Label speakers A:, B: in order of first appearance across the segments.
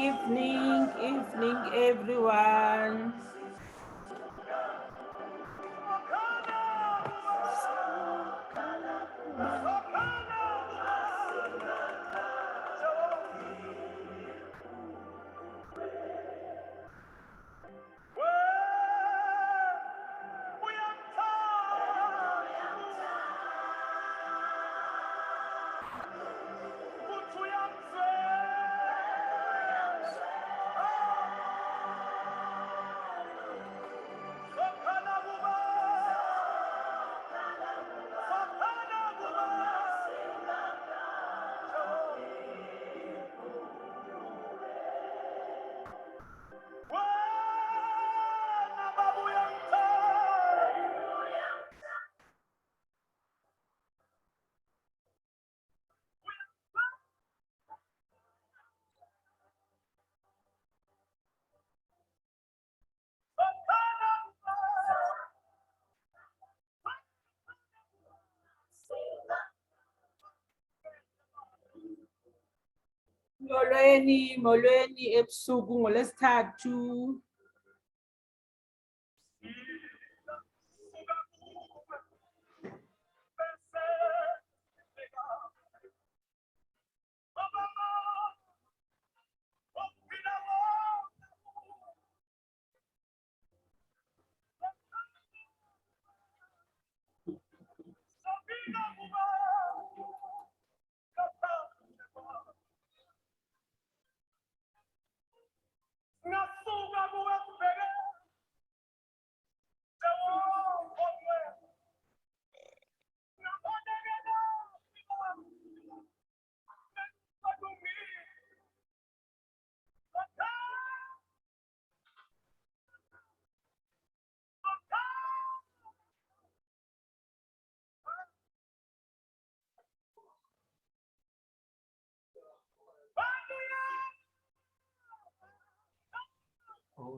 A: evening, everyone. Molweni ebusuku ngolesithathu.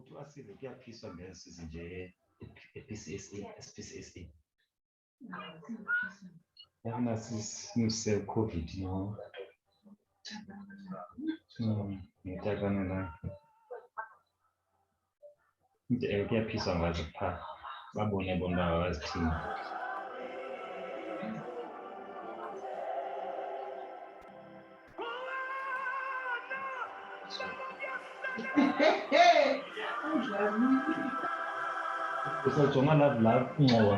B: To asile kuyaphiswa ngesizi nje SPCSA. Yabona sinuse COVID no. Ngitakana la. Nje kuyaphiswa ngazo pha. Babone bona bazithini. Usajonga la kunqoba.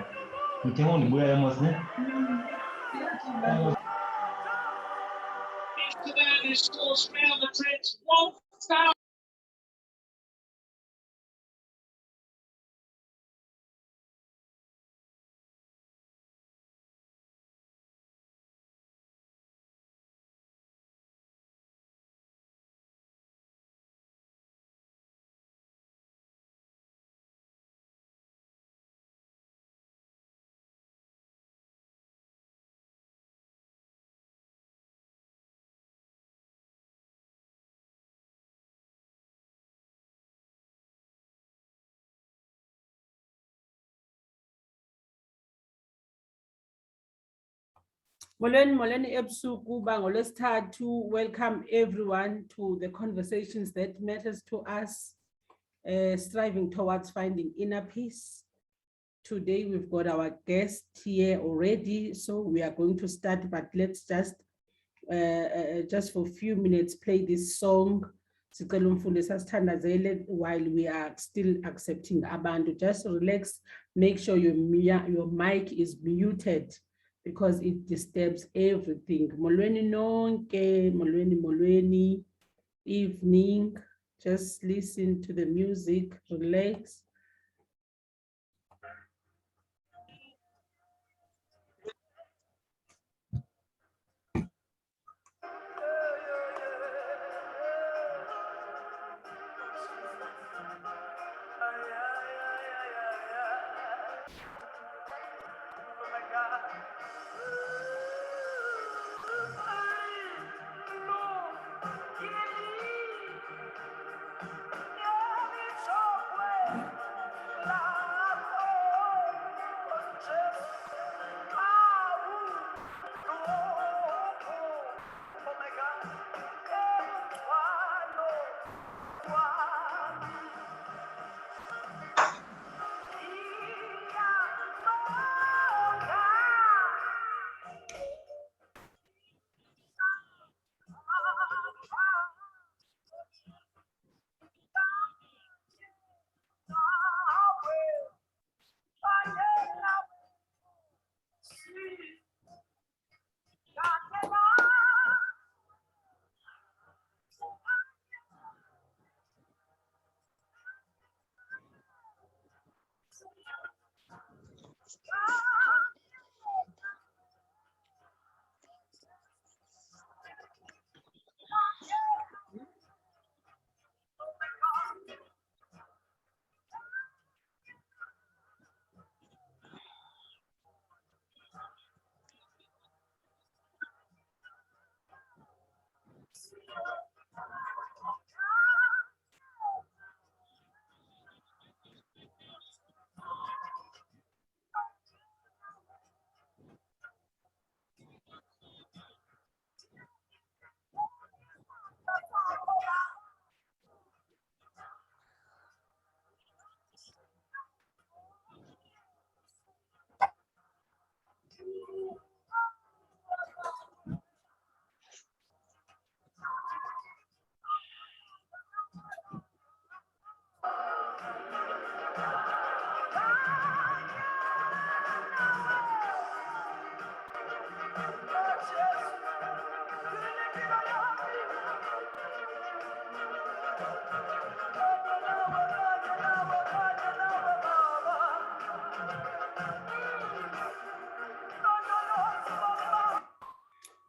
B: Ngithenga ndibuya eMosne.
C: Scores round the trench. One foul.
A: Molweni ebusuku ngolesithathu. Welcome everyone to the conversations that matters to us, striving towards finding inner peace. Today we've got our guest here already, so we are going to start, but let's just for a few minutes play this song while we are still accepting abantu. Just relax, make sure your mic is muted because it disturbs everything. Molweni nonke, molweni, evening. Just listen to the music, relax.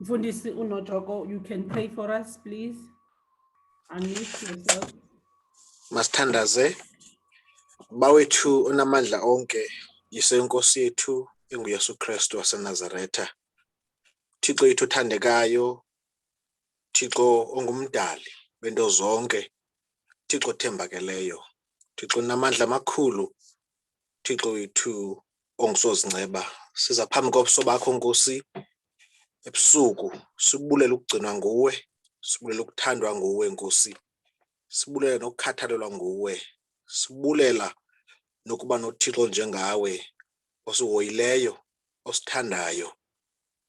A: Mfundisi Unotoko, you can pray for us, please. Unmute yourself.
D: Masithandaze bawethu unamandla onke yisenkosi yethu enguYesu Kristu waseNazaretha. Thixo yethu othandekayo, Thixo ongumdali bento zonke, Thixo thembakeleyo, Thixo namandla amakhulu, Thixo wethu ongusozinceba. Siza phambi kobuso bakho Nkosi ebusuku, sibulela ukugcinwa nguwe, sibulela ukuthandwa nguwe Nkosi, sibulela nokukhathalelwa nguwe, sibulela nokuba noThixo njengawe osihoyileyo, osithandayo,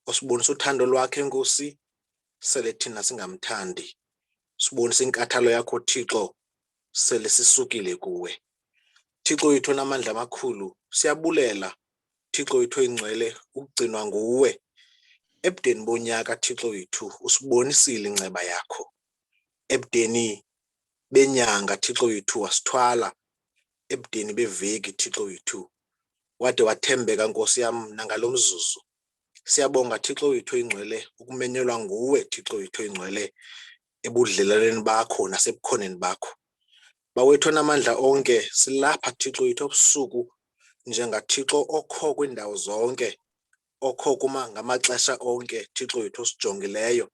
D: osibonisa uthando lwakhe Nkosi sele thina singamthandi, sibonisa inkathalo yakho Thixo sele sisukile kuwe. Thixo wethu onamandla amakhulu, siyabulela Thixo wethu oyingcwele ukugcinwa nguwe ebudeni bonyaka. Thixo wethu usibonisile inceba yakho ebudeni benyanga. Thixo wethu wasithwala ebudeni beveki. Thixo wethu wade wathembeka Nkosi yam nangalo mzuzu. Siyabonga Thixo wethu oyingcwele ukumenyelwa nguwe Thixo wethu oyingcwele ebudlelwaneni bakho nasebukhoneni bakho. Bawethu namandla onke silapha Thixo wethu obusuku njengaThixo okho kwindawo zonke, okho kuma ngamaxesha onke Thixo wethu osijongileyo.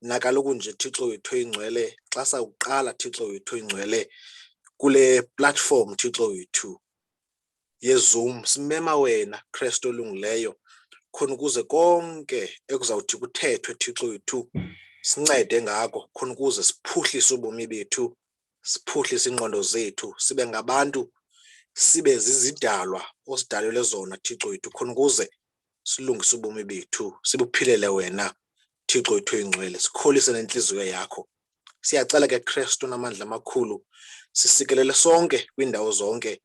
D: Nakaloku nje Thixo wethu oyingcwele xa sawuqala Thixo wethu oyingcwele kule platform Thixo wethu yeZoom, simema wena Kristu olungileyo khona ukuze konke ekuzawuthi kuthethwe Thixo wethu sincede ngako, khona ukuze siphuhlise ubomi bethu, siphuhlise ingqondo zethu, sibe ngabantu, sibe zizidalwa osidalelwe zona Thixo wethu, khona ukuze silungise ubomi bethu, sibuphilele wena Thixo wethu oyingcwele, sikholise nenhliziyo yakho. Siyacela ke Kristu namandla amakhulu, sisikelele sonke kwindawo zonke,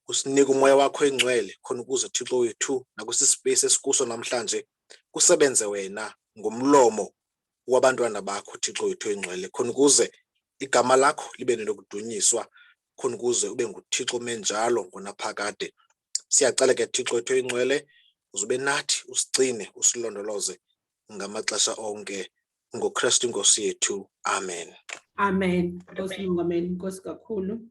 D: usinike umoya wakho oyingcwele khona ukuze Thixo wethu nakwisi-space esikuso namhlanje kusebenze wena ngomlomo wabantwana bakho Thixo wethu oyingcwele, khona ukuze igama lakho libe nelokudunyiswa, khona ukuze ube nguThixo menjalo ngonaphakade. Siyacela ke Thixo wethu oyingcwele uzube nathi, usigcine, usilondoloze ngamaxesha onke, ngoKristu inkosi yethu. Amen.
A: Amen. Nkosi Mongameli, Nkosi kakhulu.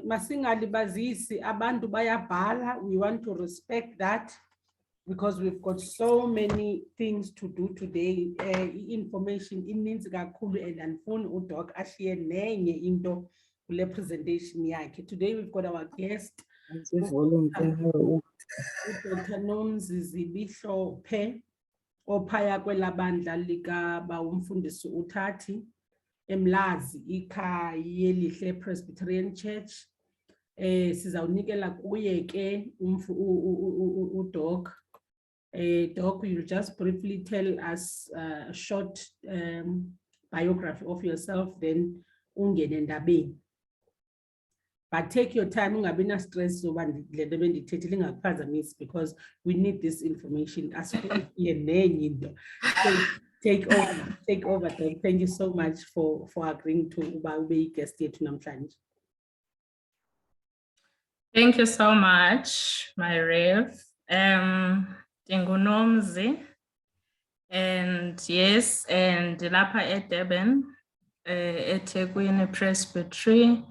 A: Masingalibazisi abantu bayabhala. We want to respect that because we've got so many things to do today. Information ininzi kakhulu and andifuni uDoc ashiye nenye into kule presentation yakhe. Today we've got our guest, Dr. Nomzizi Bihlophe, ophaya kwelabandla lika Umfundisi uThati eMlazi ikhaya yelihle Presbyterian Church. Sizawunikela kuye ke uDoc Doc, you'll just briefly tell us a short biography of yourself, then ungene endabeni. But take your time, ungabi na stress so because we need this information as well. So take over, Doc. Thank you so much for agreeing to be guest here tonight.
E: Thank you so much, my Rev. Tingunomzi, and yes, and Lapa at Durban, eThekwini Presbytery.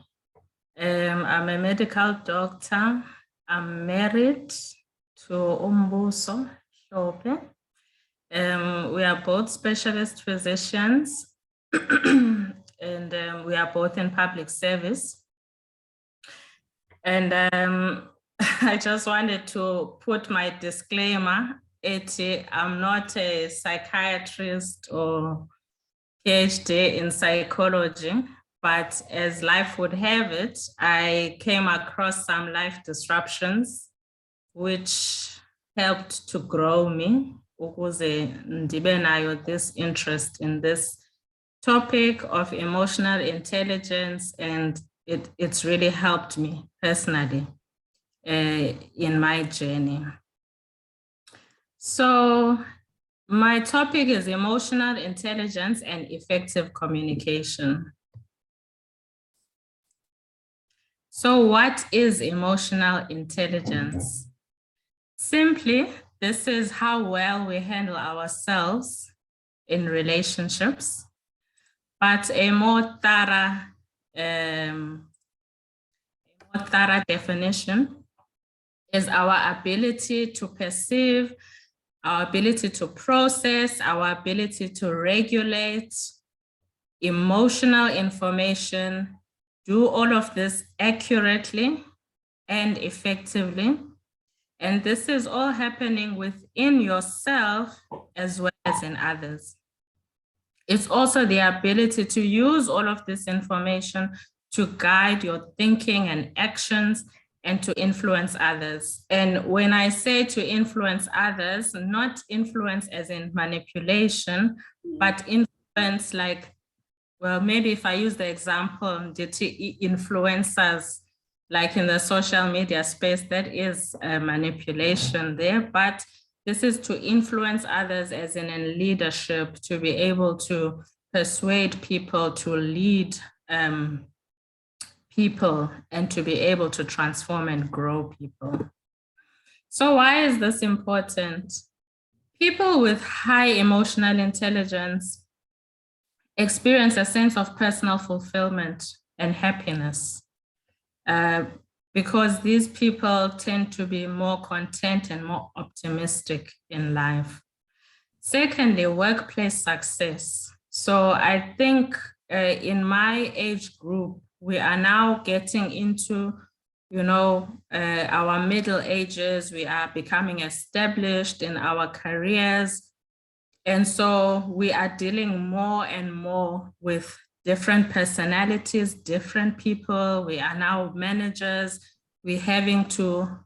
E: I'm a medical doctor. I'm married to Umbuso Shope. We are both specialist physicians, and we are both in public service. And I just wanted to put my disclaimer. I'm not a psychiatrist or PhD in psychology, but as life would have it, I came across some life disruptions which helped to grow me. This interest in this topic of emotional intelligence, and it's really helped me personally in my journey. So my topic is emotional intelligence and effective communication. So what is emotional intelligence? Simply, this is how well we handle ourselves in relationships, but a more thorough definition is our ability to perceive, our ability to process, our ability to regulate emotional information, do all of this accurately and effectively. And this is all happening within yourself as well as in others. It's also the ability to use all of this information to guide your thinking and actions and to influence others. And when I say to influence others, not influence as in manipulation, but influence like, well, maybe if I use the example, the influencers, like in the social media space, that is a manipulation there, but this is to influence others as in leadership, to be able to persuade people to lead people and to be able to transform and grow people. So why is this important? People with high emotional intelligence experience a sense of personal fulfillment and happiness because these people tend to be more content and more optimistic in life. Secondly, workplace success. So I think in my age group, we are now getting into, our middle ages. We are becoming established in our careers. And so we are dealing more and more with different personalities, different people. We are now managers. We're having to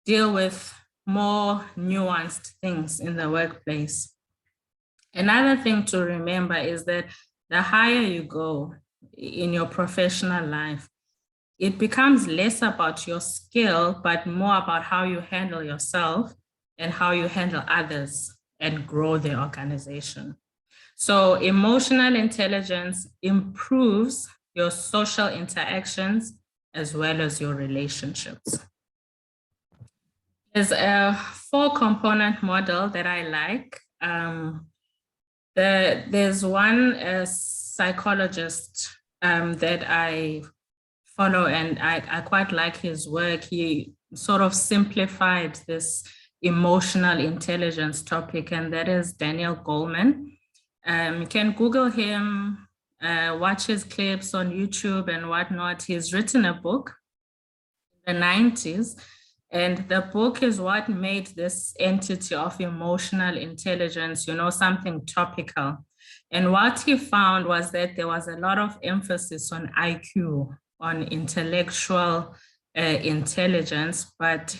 E: deal with more nuanced things in the workplace. Another thing to remember is that the higher you go in your professional life, it becomes less about your skill, but more about how you handle yourself and how you handle others and grow the organization. So emotional intelligence improves your social interactions as well as your relationships. There's a 4-component model that I like. There's one psychologist that I follow, and I quite like his work. He sort of simplified this emotional intelligence topic, and that is Daniel Goleman. You can Google him, watch his clips on YouTube and whatnot. He's written a book in the 90s, and the book is what made this entity of emotional intelligence, something topical. And what he found was that there was a lot of emphasis on IQ, on intellectual intelligence, but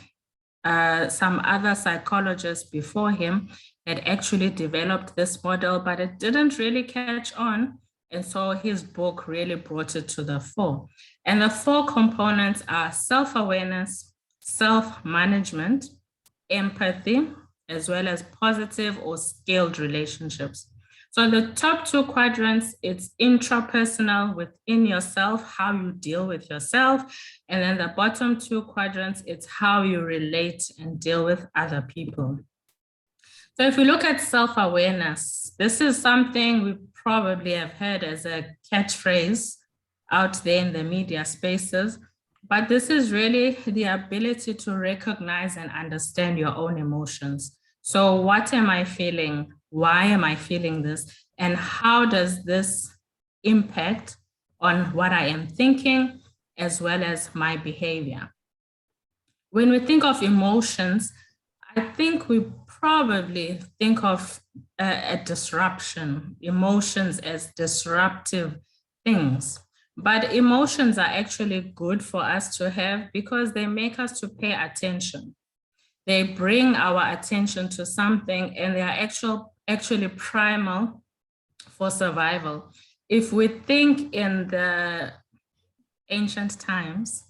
E: some other psychologists before him had actually developed this model, but it didn't really catch on. And so his book really brought it to the fore. And the 4 components are self-awareness, self-management, empathy, as well as positive or skilled relationships. So the top 2 quadrants, it's intrapersonal, within yourself, how you deal with yourself. And then the bottom 2 quadrants, it's how you relate and deal with other people. So if we look at self-awareness, this is something we probably have heard as a catchphrase out there in the media spaces, but this is really the ability to recognize and understand your own emotions. So what am I feeling? Why am I feeling this? And how does this impact on what I am thinking as well as my behavior? When we think of emotions, I think we probably think of a disruption, emotions as disruptive things. But emotions are actually good for us to have because they make us to pay attention. They bring our attention to something, and they are actually primal for survival. If we think in the ancient times,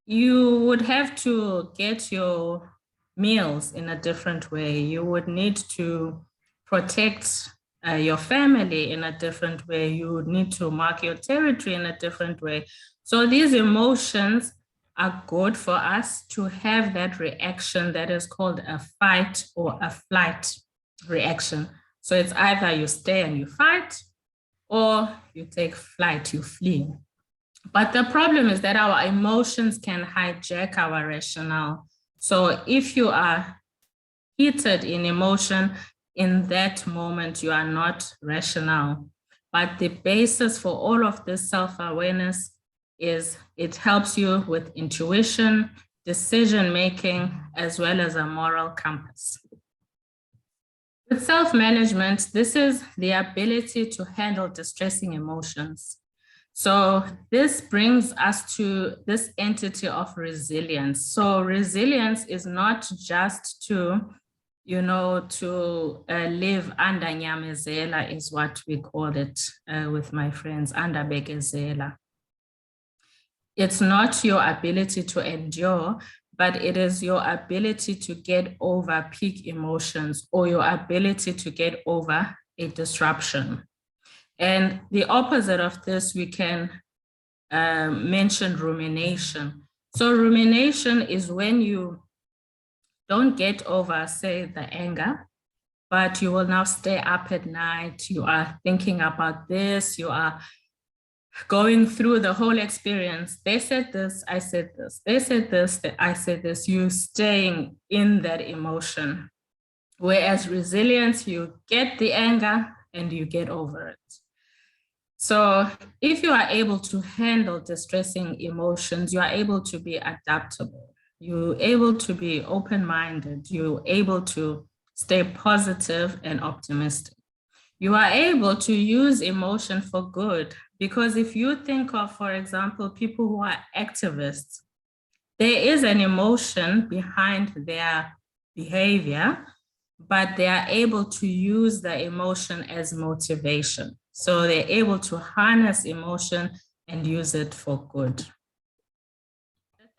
E: you would have to get your meals in a different way. You would need to protect your family in a different way. You would need to mark your territory in a different way. So these emotions are good for us to have that reaction that is called a fight or a flight reaction. So it's either you stay and you fight, or you take flight, you flee. But the problem is that our emotions can hijack our rationale. So if you are heated in emotion, in that moment, you are not rational. But the basis for all of this self-awareness is it helps you with intuition, decision-making, as well as a moral compass. With self-management, this is the ability to handle distressing emotions. So this brings us to this entity of resilience. So resilience is not just to, live under nyamezela is what we call it with my friends, under bekezela. It's not your ability to endure, but it is your ability to get over peak emotions or your ability to get over a disruption. And the opposite of this, we can mention rumination. So rumination is when you don't get over, say, the anger, but you will now stay up at night. You are thinking about this. You are going through the whole experience. They said this, I said this. They said this, I said this. You're staying in that emotion. Whereas resilience, you get the anger and you get over it. So if you are able to handle distressing emotions, you are able to be adaptable. You're able to be open-minded. You're able to stay positive and optimistic. You are able to use emotion for good, because if you think of, for example, people who are activists, there is an emotion behind their behavior, but they are able to use the emotion as motivation. So they're able to harness emotion and use it for good.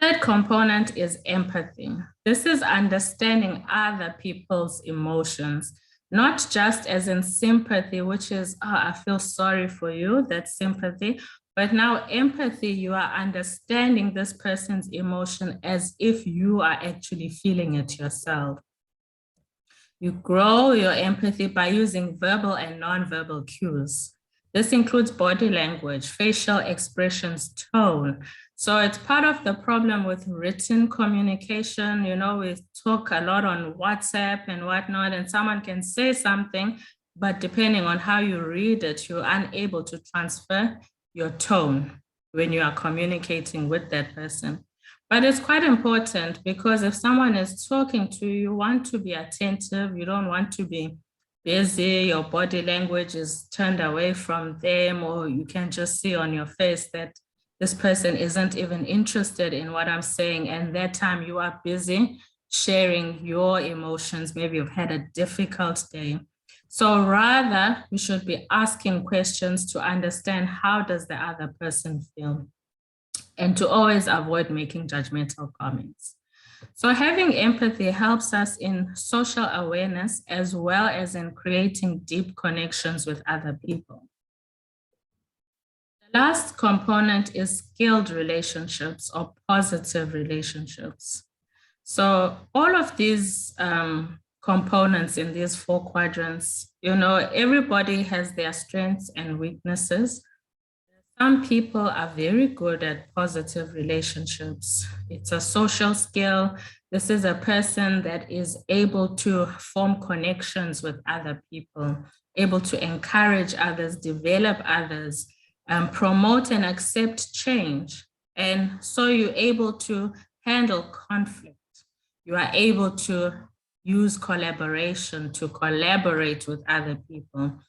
E: The third component is empathy. This is understanding other people's emotions, not just as in sympathy, which is, oh, I feel sorry for you, that's sympathy. But now empathy, you are understanding this person's emotion as if you are actually feeling it yourself. You grow your empathy by using verbal and non-verbal cues. This includes body language, facial expressions, tone. So it's part of the problem with written communication. We talk a lot on WhatsApp and whatnot, and someone can say something, but depending on how you read it, you're unable to transfer your tone when you are communicating with that person. But it's quite important, because if someone is talking to you, you want to be attentive. You don't want to be busy. Your body language is turned away from them, or you can just see on your face that this person isn't even interested in what I'm saying. And that time you are busy sharing your emotions. Maybe you've had a difficult day. So rather, we should be asking questions to understand how does the other person feel, and to always avoid making judgmental comments. So having empathy helps us in social awareness as well as in creating deep connections with other people. The last component is skilled relationships or positive relationships. So all of these components in these 4 quadrants, everybody has their strengths and weaknesses. Some people are very good at positive relationships. It's a social skill. This is a person that is able to form connections with other people, able to encourage others, develop others, promote and accept change. And so you're able to handle conflict. You are able to use collaboration to collaborate with other people.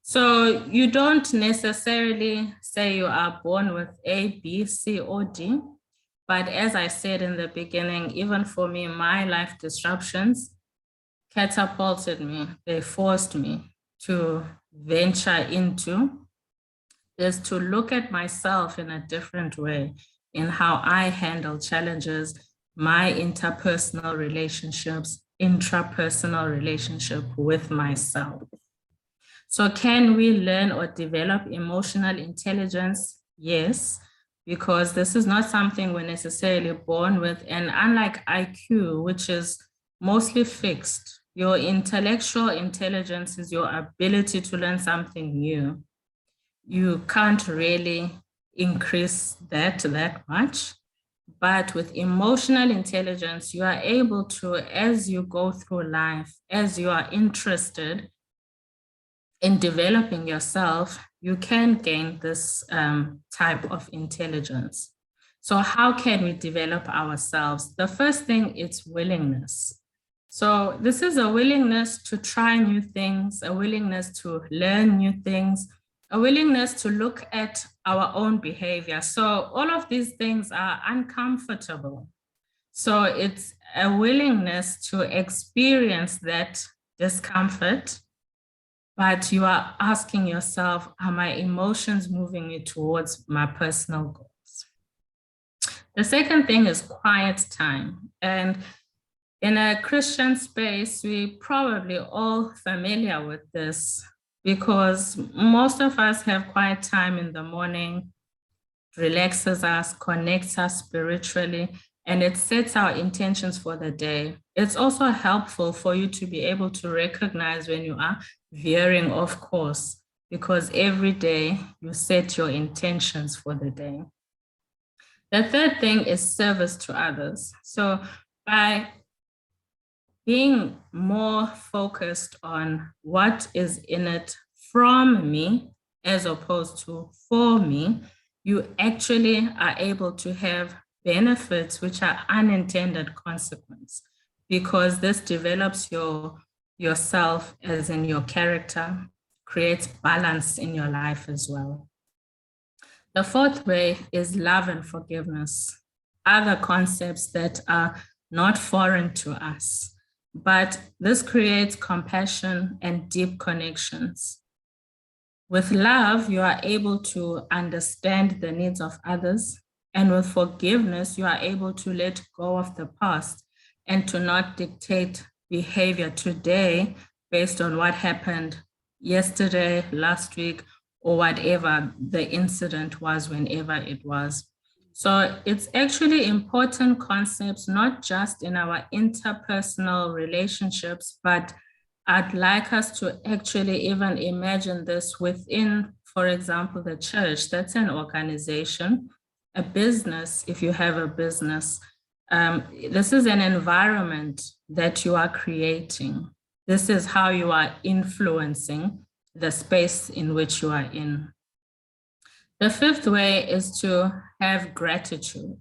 E: So you don't necessarily say you are born with A, B, C, or D. But as I said in the beginning, even for me, my life disruptions catapulted me. They forced me to venture into is to look at myself in a different way in how I handle challenges, my interpersonal relationships, intrapersonal relationship with myself. So can we learn or develop emotional intelligence? Yes, because this is not something we're necessarily born with. And unlike IQ, which is mostly fixed, your intellectual intelligence is your ability to learn something new. You can't really increase that much. But with emotional intelligence, you are able to, as you go through life, as you are interested in developing yourself, you can gain this type of intelligence. So how can we develop ourselves? The first thing is willingness. So this is a willingness to try new things, a willingness to learn new things, a willingness to look at our own behavior. So all of these things are uncomfortable. So it's a willingness to experience that discomfort, but you are asking yourself, are my emotions moving me towards my personal goals? The second thing is quiet time. And in a Christian space, we probably all familiar with this because most of us have quiet time in the morning, relaxes us, connects us spiritually, and it sets our intentions for the day. It's also helpful for you to be able to recognize when you are veering off course, because every day you set your intentions for the day. The third thing is service to others. So by being more focused on what is in it from me as opposed to for me, you actually are able to have benefits which are unintended consequence, because this develops yourself as in your character, creates balance in your life as well. The fourth way is love and forgiveness, other concepts that are not foreign to us, but this creates compassion and deep connections. With love, you are able to understand the needs of others, and with forgiveness, you are able to let go of the past and to not dictate behavior today based on what happened yesterday, last week, or whatever the incident was, whenever it was. So it's actually important concepts, not just in our interpersonal relationships, but I'd like us to actually even imagine this within, for example, the church. That's an organization, a business, if you have a business. This is an environment that you are creating. This is how you are influencing the space in which you are in. The fifth way is to have gratitude,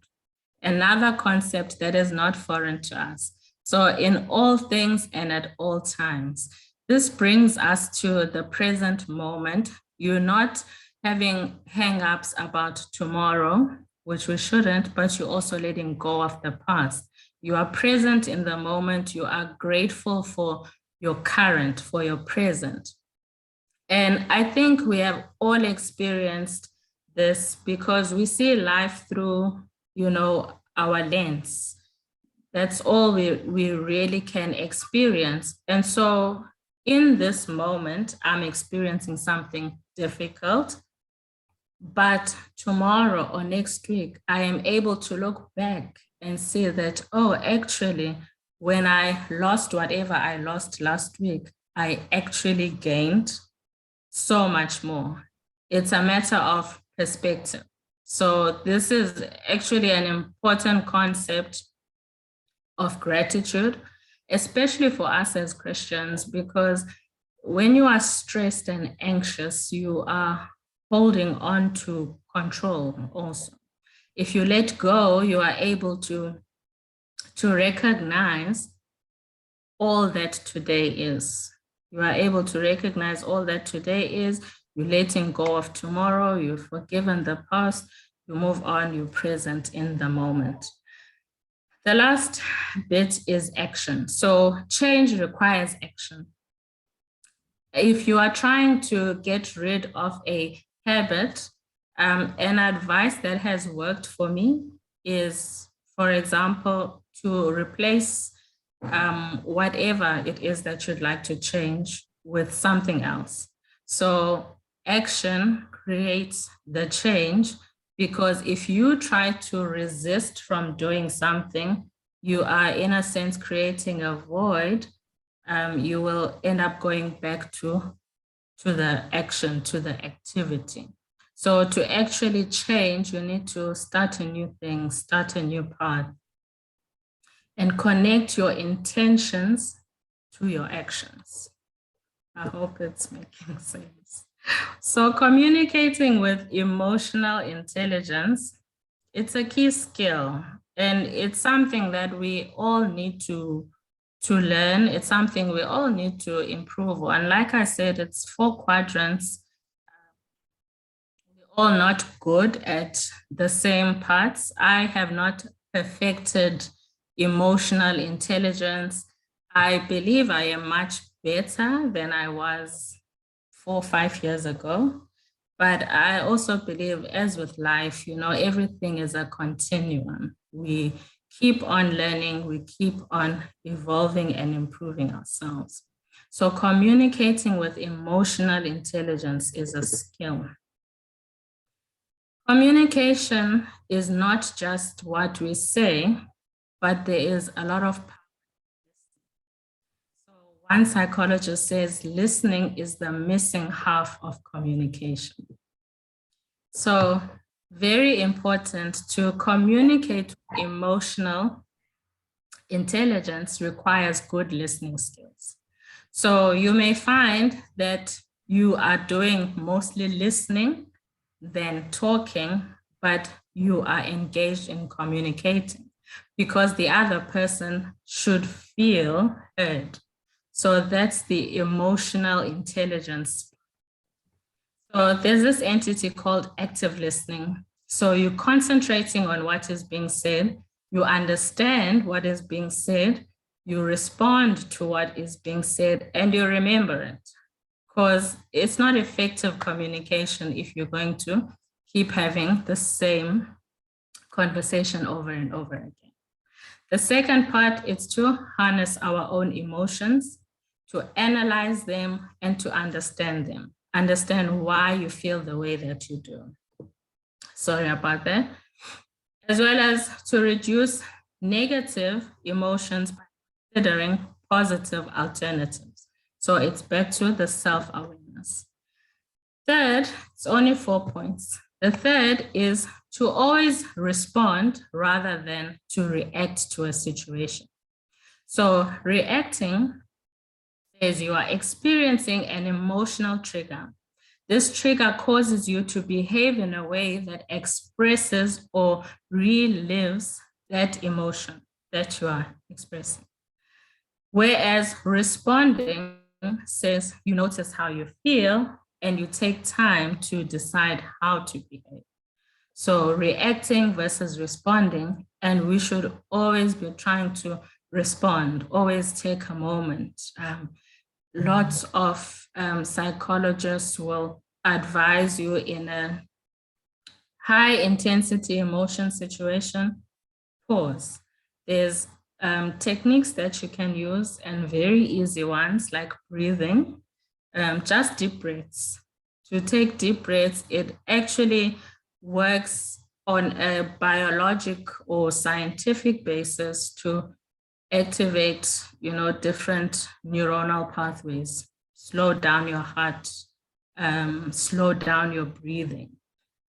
E: another concept that is not foreign to us. So in all things and at all times, this brings us to the present moment. You're not having hang-ups about tomorrow, which we shouldn't, but you're also letting go of the past. You are present in the moment. You are grateful for your current, for your present. And I think we have all experienced this because we see life through, our lens. That's all we really can experience. And so in this moment, I'm experiencing something difficult, but tomorrow or next week, I am able to look back and see that, oh, actually, when I lost whatever I lost last week, I actually gained so much more. It's a matter of perspective. So this is actually an important concept of gratitude, especially for us as Christians, because when you are stressed and anxious, you are holding on to control also. If you let go, you are able to recognize all that today is. You are able to recognize all that today is. You're letting go of tomorrow. You've forgiven the past. You move on. You're present in the moment. The last bit is action. So change requires action. If you are trying to get rid of a habit, an advice that has worked for me is, for example, to replace whatever it is that you'd like to change with something else. So action creates the change, because if you try to resist from doing something, you are in a sense creating a void. You will end up going back to the action, to the activity. So to actually change, you need to start a new thing, start a new path, and connect your intentions to your actions. I hope it's making sense. So communicating with emotional intelligence, it's a key skill, and it's something that we all need to learn. It's something we all need to improve on. Like I said, it's 4 quadrants. We're all not good at the same parts. I have not perfected emotional intelligence. I believe I am much better than I was 4 or 5 years ago. But I also believe, as with life, everything is a continuum. We keep on learning, we keep on evolving and improving ourselves. So communicating with emotional intelligence is a skill. Communication is not just what we say, but there is a lot of power. So one psychologist says listening is the missing half of communication. So very important to communicate. Emotional intelligence requires good listening skills. So you may find that you are doing mostly listening than talking, but you are engaged in communicating because the other person should feel heard. So that's the emotional intelligence. So there's this entity called active listening. So you're concentrating on what is being said, you understand what is being said, you respond to what is being said, and you remember it. Because it's not effective communication if you're going to keep having the same conversation over and over again. The second part is to harness our own emotions, to analyze them and to understand them. Understand why you feel the way that you do. Sorry about that. As well as to reduce negative emotions by considering positive alternatives. So it's back to the self-awareness. Third, it's only 4 points. The third is to always respond rather than to react to a situation. So reacting is you are experiencing an emotional trigger. This trigger causes you to behave in a way that expresses or relives that emotion that you are expressing. Whereas responding says you notice how you feel and you take time to decide how to behave. So reacting versus responding, and we should always be trying to respond, always take a moment. Lots of psychologists will advise you in a high intensity emotion situation, pause. There's techniques that you can use and very easy ones like breathing, just deep breaths. To take deep breaths, it actually works on a biologic or scientific basis to activate, different neuronal pathways, slow down your heart, slow down your breathing.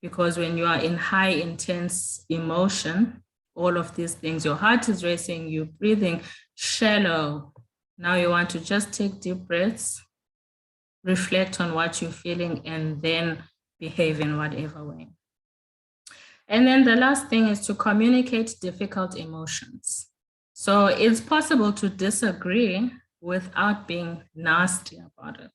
E: Because when you are in high intense emotion, all of these things, your heart is racing, you're breathing shallow. Now you want to just take deep breaths, reflect on what you're feeling, and then behave in whatever way. And then the last thing is to communicate difficult emotions. So it's possible to disagree without being nasty about it.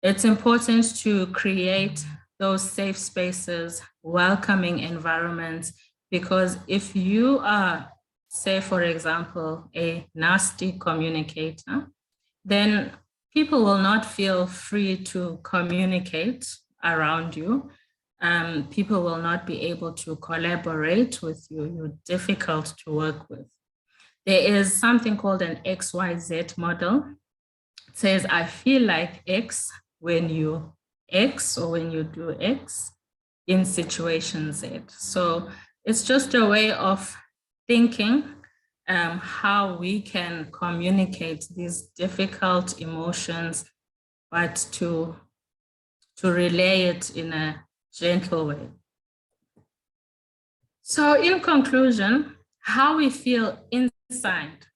E: It's important to create those safe spaces, welcoming environments, because if you are, say, for example, a nasty communicator, then people will not feel free to communicate around you. People will not be able to collaborate with you. You're difficult to work with. There is something called an XYZ model. It says, I feel like X when you X or when you do X in situation Z. So it's just a way of thinking how we can communicate these difficult emotions, but to relay it in a gentle way. So in conclusion, how we feel inside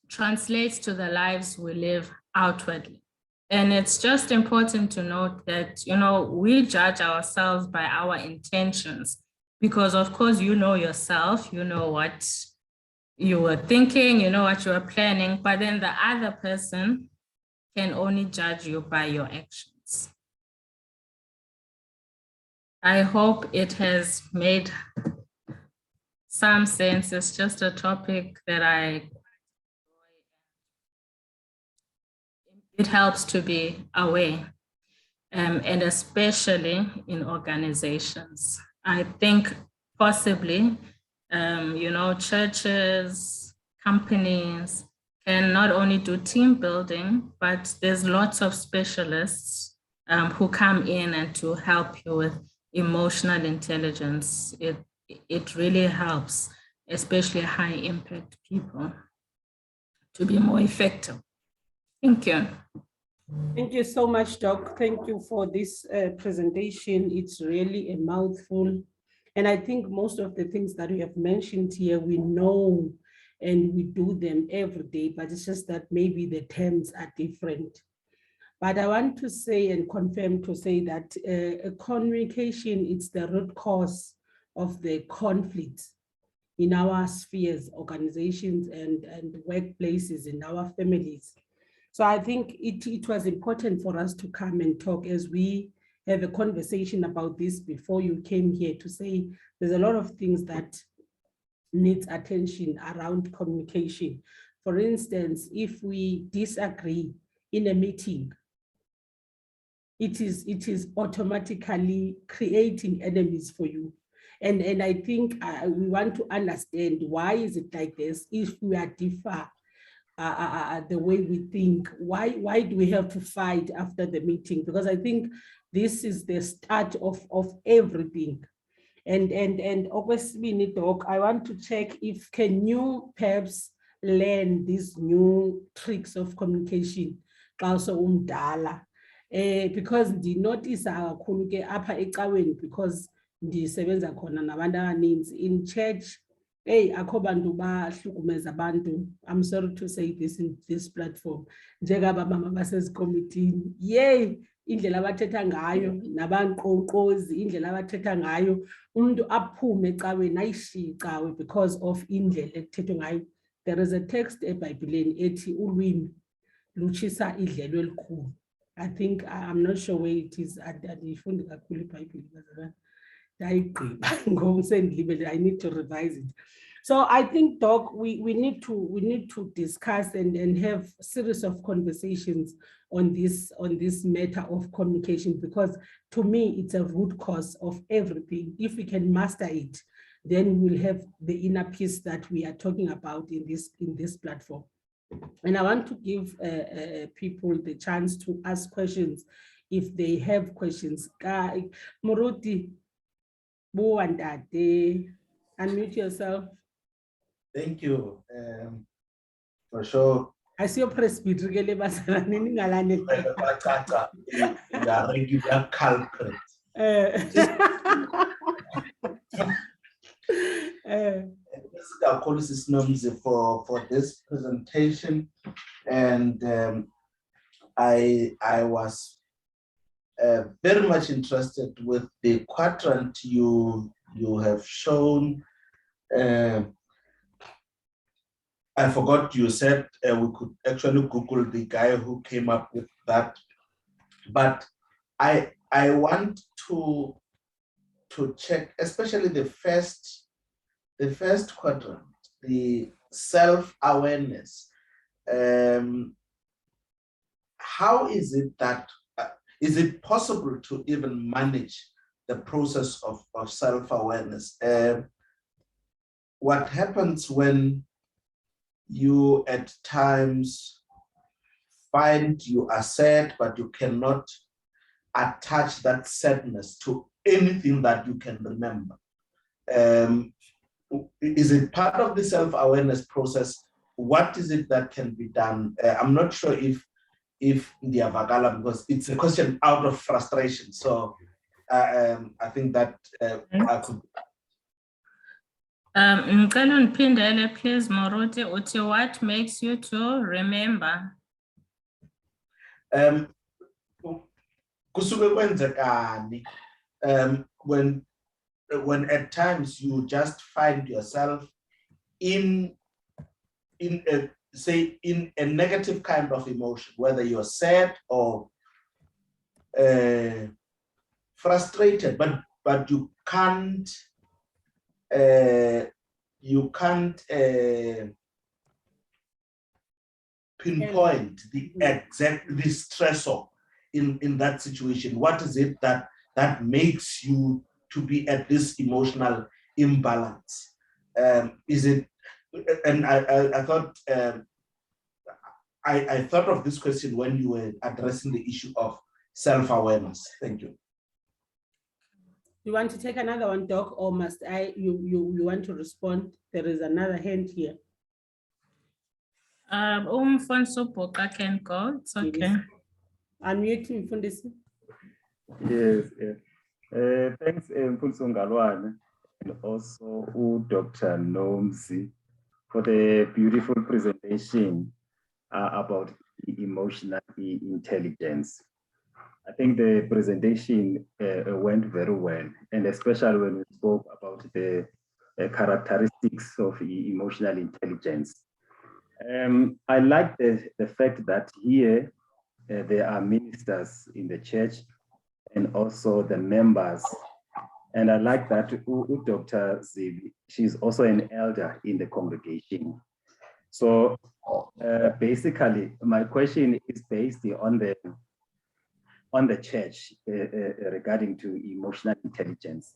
E: translates to the lives we live outwardly. And it's just important to note that, we judge ourselves by our intentions, because of course, you know yourself, you know what you were thinking, you know what you were planning, but then the other person can only judge you by your actions. I hope it has made some sense. It's just a topic that it helps to be aware, and especially in organizations. I think possibly, churches, companies can not only do team building, but there's lots of specialists who come in and to help you with emotional intelligence. It really helps, especially high impact people, to be more effective. Thank you.
A: Thank you so much, Doc. Thank you for this presentation. It's really a mouthful. And I think most of the things that we have mentioned here, we know and we do them every day, but it's just that maybe the terms are different. But I want to say and confirm to say that communication is the root cause of the conflicts in our spheres, organizations, and workplaces, in our families. So I think it was important for us to come and talk as we have a conversation about this before you came here, to say there's a lot of things that needs attention around communication. For instance, if we disagree in a meeting, it is automatically creating enemies for you. And I think we want to understand why is it like this. If we are differ the way we think, why do we have to fight after the meeting? Because I think this is the start of everything. And obviously, Doc, I want to check if can you perhaps learn these new tricks of communication also umdala, because notice kakhulu ke apha ecaweni, because ndisebenza khona nabantu abaninzi in church. Hey, akho bantu bahlukumeza abantu. I'm sorry to say this in this platform. Njengaba mama basezikomitini. Yay, indlela abathetha ngayo nabanqonqozi, indlela abathetha ngayo, umuntu aphume ecaweni ayishiye icawe because of indlela ekuthethwa ngayo. There is a text eBhayibhelini ethi ulwimi luchisa idlelo elikhulu. I think I'm not sure where it is. Andiyifundi kakhulu iBhayibheli. I need to revise it. So I think, Doc, we need to discuss and have a series of conversations on this matter of communication, because to me it's a root cause of everything. If we can master it, then we'll have the inner peace that we are talking about in this platform. And I want to give people the chance to ask questions if they have questions. Moruti, unmute yourself.
F: Thank you. For sure.
A: I see your presbytery.
F: You are regular culprit. For this presentation, and I was very much interested with the quadrant you have shown. I forgot you said we could actually Google the guy who came up with that, but I want to check, especially the first quadrant, the self-awareness. How is it that is it possible to even manage the process of self-awareness? What happens when you at times find you are sad, but you cannot attach that sadness to anything that you can remember? Is it part of the self-awareness process? What is it that can be done? I'm not sure if the Avagala, because it's a question out of frustration. So I think that I could.
E: Please, Moruti, what makes you to remember?
F: When at times you just find yourself in a negative kind of emotion, whether you're sad or frustrated, but you can't pinpoint the exact stressor in that situation. What is it that makes you to be at this emotional imbalance? Is it? And I thought I thought of this question when you were addressing the issue of self-awareness. Thank you.
A: You want to take another one, Doc, or must I? You want to respond? There is another hand here.
E: Mfundisi Bhuqa can go. It's okay.
A: Unmute Mfundisi.
G: Yes. Thanks, Mfundisi Ngalwane, and also Dr. Nomzi for the beautiful presentation about emotional intelligence. I think the presentation went very well, and especially when we spoke about the characteristics of emotional intelligence. I like the fact that here there are ministers in the church and also the members. And I like that Dr. Zivi, she's also an elder in the congregation. So basically, my question is based on the church regarding to emotional intelligence.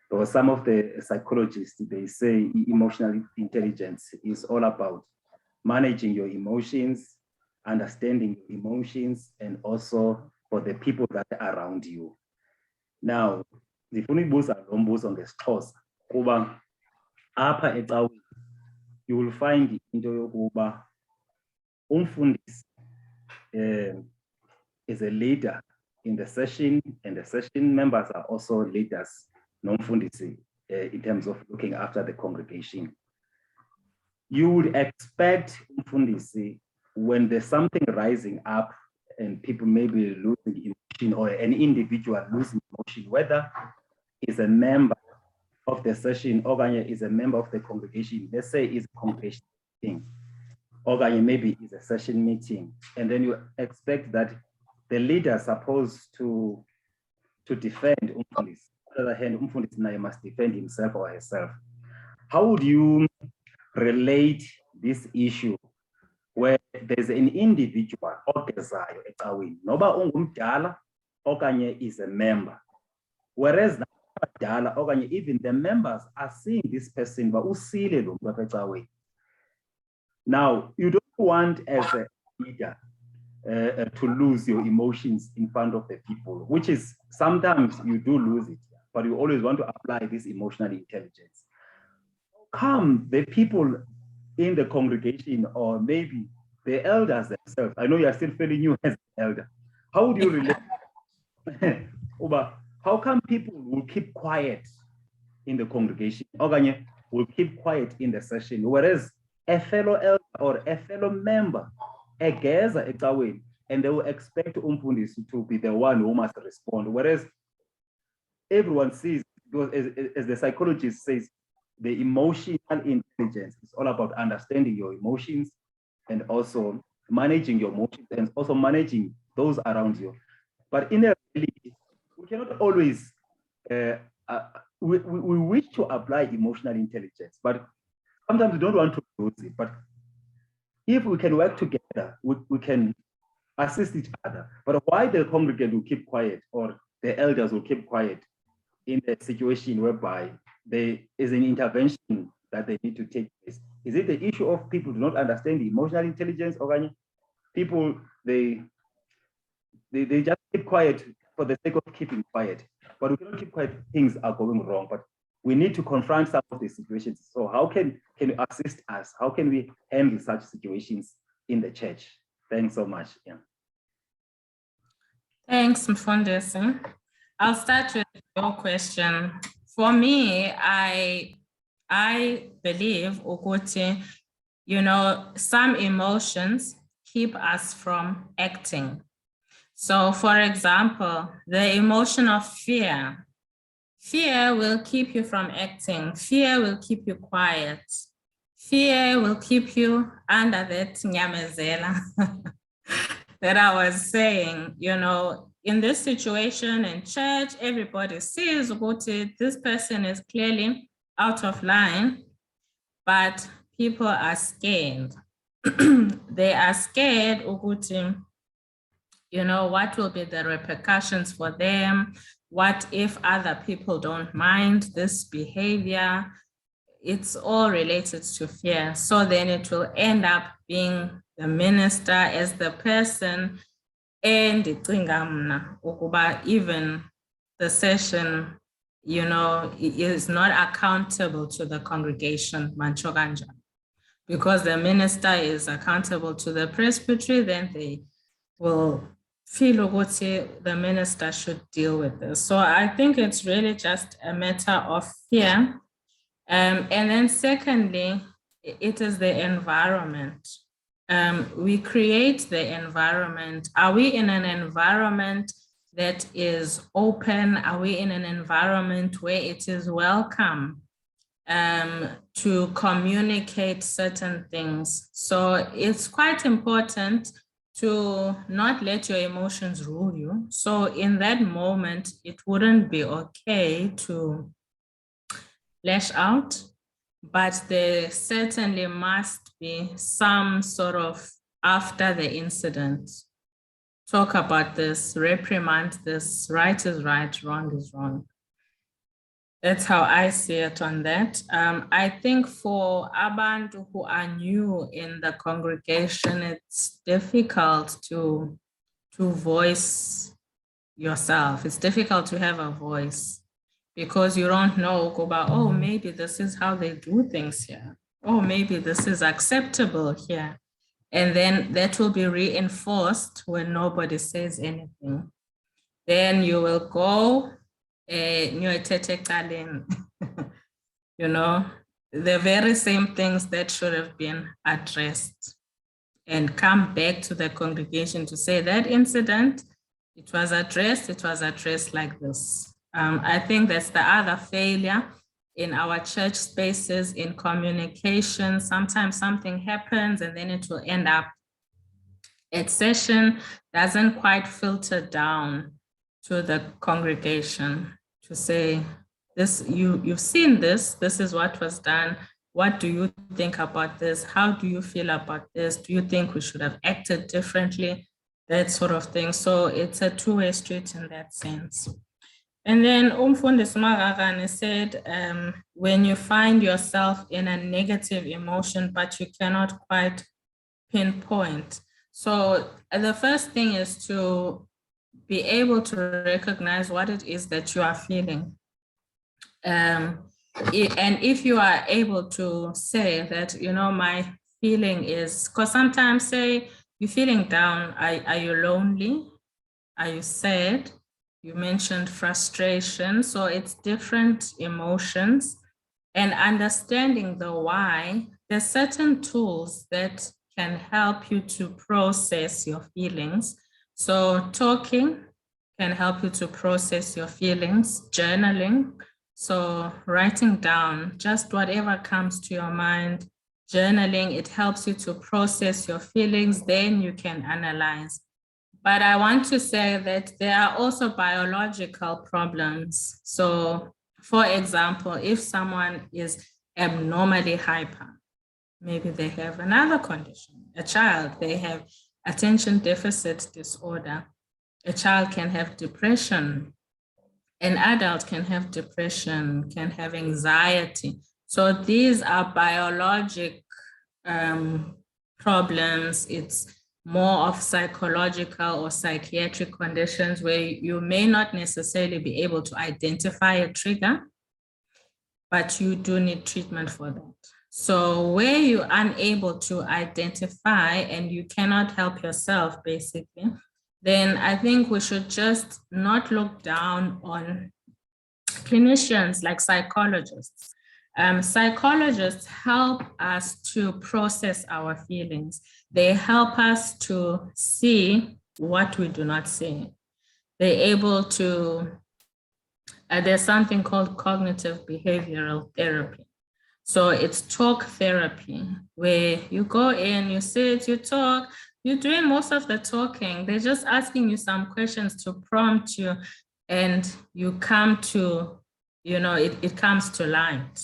G: Because some of the psychologists, they say emotional intelligence is all about managing your emotions, understanding emotions, and also for the people that are around you. Now, ndifuna ukubuza lo mbuzo ngesiXhosa kuba apha ecaweni you will find into yokuba umfundisi is a leader in the session, and the session members are also leaders, nomfundisi, in terms of looking after the congregation. You would expect umfundisi, when there's something rising up and people may be losing emotion, or an individual losing emotion, whether is a member of the session or is a member of the congregation, let's say it's a congregation meeting, or maybe it's a session meeting, and then you expect that the leader is supposed to defend umfundisi on the other hand, umfundisi naye must defend himself or herself. How would you relate this issue where there's an individual ogezayo ecaweni noba ungumdala okanye is a member, whereas abadala okanye even the members are seeing this person ba usile lo muntu apha ecaweni. Now you don't want as a leader to lose your emotions in front of the people, which is sometimes you do lose it, but you always want to apply this emotional intelligence. Come the people in the congregation or maybe the elders themselves. I know you are still feeling new as an elder. How would you relate? Uba, how come people will keep quiet in the congregation? Okanye will keep quiet in the session, whereas a fellow elder or a fellow member egeza ecaweni, and they will expect umfundisi to be the one who must respond, whereas everyone sees, as the psychologist says, the emotional intelligence is all about understanding your emotions and also managing your emotions and also managing those around you. But in reality, we cannot always, we wish to apply emotional intelligence, but sometimes we don't want to lose it. But if we can work together, we can assist each other. But why the congregant will keep quiet or the elders will keep quiet in a situation whereby there is an intervention that they need to take place? Is it the issue of people do not understand the emotional intelligence, or people they just keep quiet for the sake of keeping quiet? But we cannot keep quiet, things are going wrong, but we need to confront some of the situations. So how can you assist us? How can we handle such situations in the church? Thanks so much. Yeah.
E: Thanks, Mfundisi. I'll start with your question. For me, I believe, ukuthi, some emotions keep us from acting. So for example, the emotion of fear. Fear will keep you from acting. Fear will keep you quiet. Fear will keep you under that nyamezela that I was saying, in this situation in church, everybody sees ukuthi this person is clearly out of line, but people are scared. They are scared ukuthi, what will be the repercussions for them? What if other people don't mind this behavior? It's all related to fear. So then it will end up being the minister as the person, and even the session, is not accountable to the congregation, because the minister is accountable to the presbytery, then they will feel the minister should deal with this. So I think it's really just a matter of fear. And then secondly, it is the environment. We create the environment. Are we in an environment that is open? Are we in an environment where it is welcome to communicate certain things? So it's quite important to not let your emotions rule you. So in that moment, it wouldn't be okay to lash out, but there certainly must be some sort of, after the incident, talk about this, reprimand this, right is right, wrong is wrong. That's how I see it on that. I think for abantu who are new in the congregation, it's difficult to voice yourself. It's difficult to have a voice because you don't know about, oh, maybe this is how they do things here. Oh, maybe this is acceptable here. And then that will be reinforced when nobody says anything. Then you will go, the very same things that should have been addressed, and come back to the congregation to say that incident, it was addressed like this. I think that's the other failure in our church spaces, in communication. Sometimes something happens and then it will end up at session, doesn't quite filter down to the congregation to say, this, you've seen this is what was done. What do you think about this? How do you feel about this? Do you think we should have acted differently? That sort of thing. So it's a two-way street in that sense. And then Umfundisi Magagane said, when you find yourself in a negative emotion, but you cannot quite pinpoint. So the first thing is to be able to recognize what it is that you are feeling. And if you are able to say that, you know, my feeling is, because sometimes say you're feeling down, are you lonely? Are you sad? You mentioned frustration. So it's different emotions, and understanding the why. There's certain tools that can help you to process your feelings. So talking can help you to process your feelings, journaling. So writing down just whatever comes to your mind, journaling, it helps you to process your feelings, then you can analyze. But I want to say that there are also biological problems. So for example, if someone is abnormally hyper, maybe they have another condition. A child, they have attention deficit disorder. A child can have depression. An adult can have depression, can have anxiety. So these are biologic problems. It's more of psychological or psychiatric conditions where you may not necessarily be able to identify a trigger, but you do need treatment for that. So where you're unable to identify and you cannot help yourself, basically, then I think we should just not look down on clinicians like psychologists. Psychologists help us to process our feelings. They help us to see what we do not see. They're able to, there's something called cognitive behavioral therapy. So it's talk therapy, where you go in, you sit, you talk, you're doing most of the talking. They're just asking you some questions to prompt you, and you come to, you know, it comes to light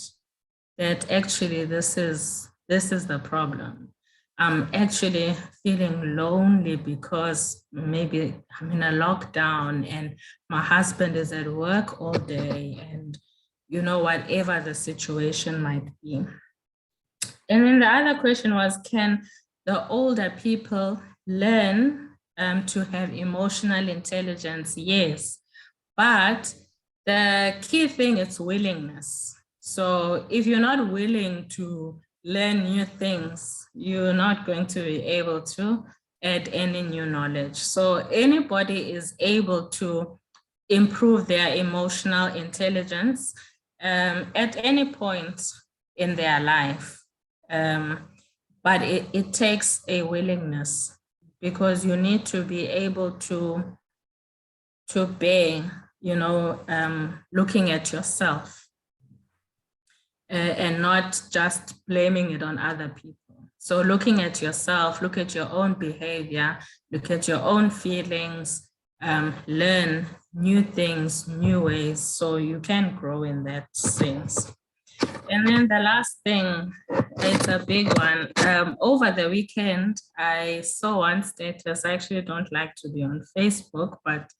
E: that actually this is the problem. I'm actually feeling lonely because maybe I'm in a lockdown and my husband is at work all day, and you know, whatever the situation might be. And then the other question was, can the older people learn to have emotional intelligence? Yes, but the key thing is willingness. So if you're not willing to learn new things, you're not going to be able to add any new knowledge. So anybody is able to improve their emotional intelligence at any point in their life. But it takes a willingness, because you need to be able to bear, you know, looking at yourself and not just blaming it on other people. So looking at yourself, look at your own behavior, look at your own feelings, learn new things, new ways, so you can grow in that sense. And then the last thing, it's a big one. Over the weekend, I saw one status. I actually don't like to be on Facebook, but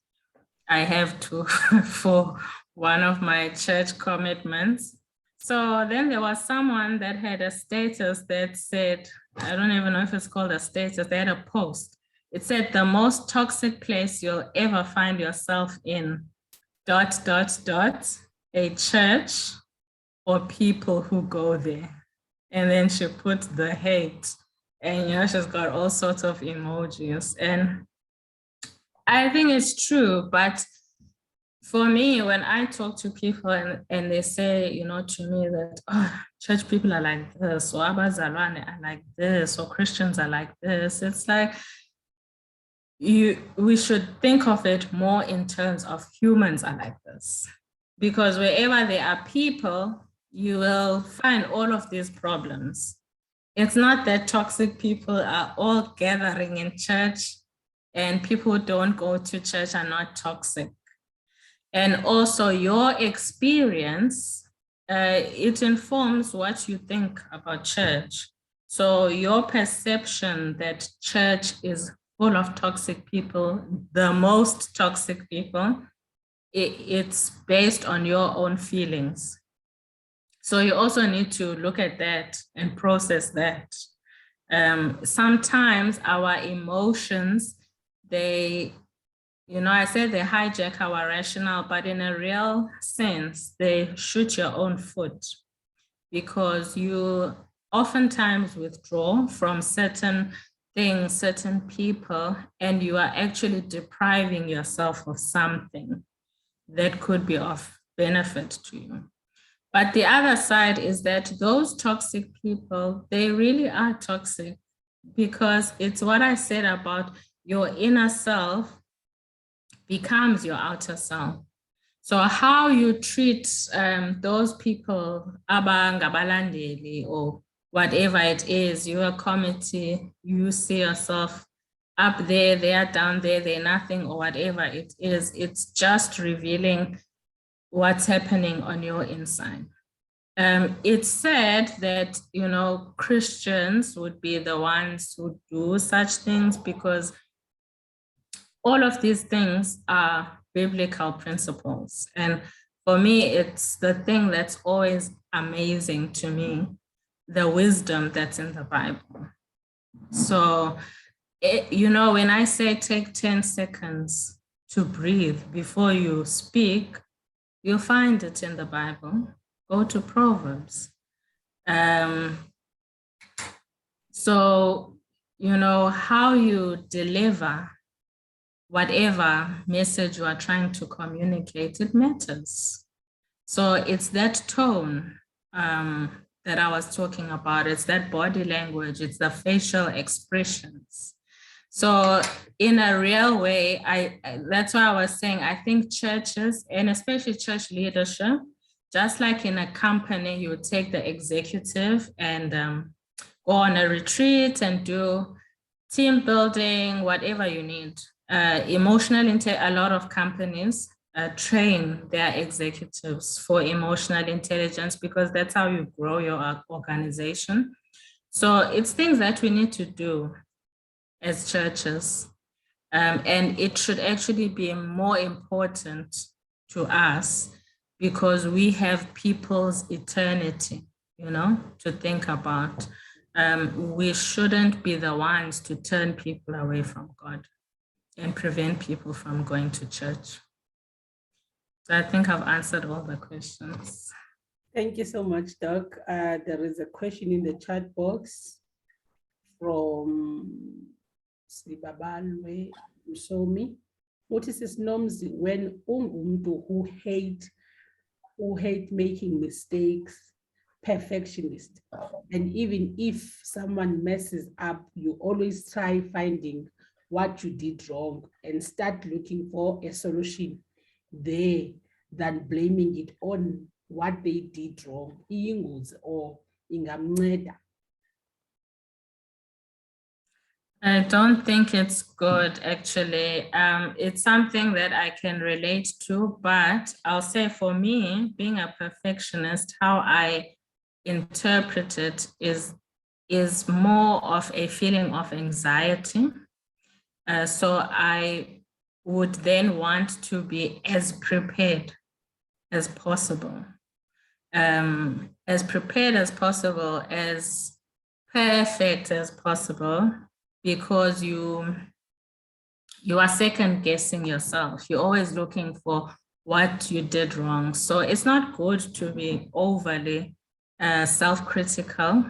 E: I have to for one of my church commitments. So then there was someone that had a status that said, I don't even know if it's called a status, they had a post. It said, the most toxic place you'll ever find yourself in, ... a church or people who go there. And then she put the hate, and you know, she's got all sorts of emojis. And I think it's true, but for me, when I talk to people and they say, you know, to me that, oh, church people are like this, or Abazalwane are like this, or Christians are like this, it's like, we should think of it more in terms of humans are like this. Because wherever there are people, you will find all of these problems. It's not that toxic people are all gathering in church and people who don't go to church are not toxic. And also your experience, it informs what you think about church. So your perception that church is full of toxic people, the most toxic people, it's based on your own feelings. So you also need to look at that and process that. Sometimes our emotions, they, I said they hijack our rationale, but in a real sense, they shoot your own foot because you oftentimes withdraw from certain things, certain people, and you are actually depriving yourself of something that could be of benefit to you. But the other side is that those toxic people, they really are toxic because it's what I said about your inner self becomes your outer self. So how you treat those people, abangabalandeli or whatever it is, you're a committee, you see yourself up there, they are down there, they're nothing or whatever it is, it's just revealing what's happening on your inside. It's said that, Christians would be the ones who do such things because all of these things are biblical principles. And for me, it's the thing that's always amazing to me, the wisdom that's in the Bible. So, when I say take 10 seconds to breathe before you speak, you'll find it in the Bible. Go to Proverbs. So, how you deliver whatever message you are trying to communicate, it matters. So it's that tone that I was talking about. It's that body language. It's the facial expressions. So in a real way, that's why I was saying, I think churches, and especially church leadership, just like in a company, you take the executive and go on a retreat and do team building, whatever you need. A lot of companies train their executives for emotional intelligence because that's how you grow your organization. So it's things that we need to do as churches. And it should actually be more important to us because we have people's eternity, to think about. We shouldn't be the ones to turn people away from God and prevent people from going to church. So I think I've answered all the questions.
A: Thank you so much, Doc. There is a question in the chat box from Sibabalwe Usomi. What is his norms when ungumntu who hate making mistakes, perfectionist, and even if someone messes up, you always try finding what you did wrong and start looking for a solution there than blaming it on what they did wrong, or ingamnceda.
E: I don't think it's good, actually. It's something that I can relate to, but I'll say for me, being a perfectionist, how I interpret it is more of a feeling of anxiety. So I would then want to be as prepared as possible. As prepared as possible, as perfect as possible, because you are second guessing yourself. You're always looking for what you did wrong. So it's not good to be overly self-critical,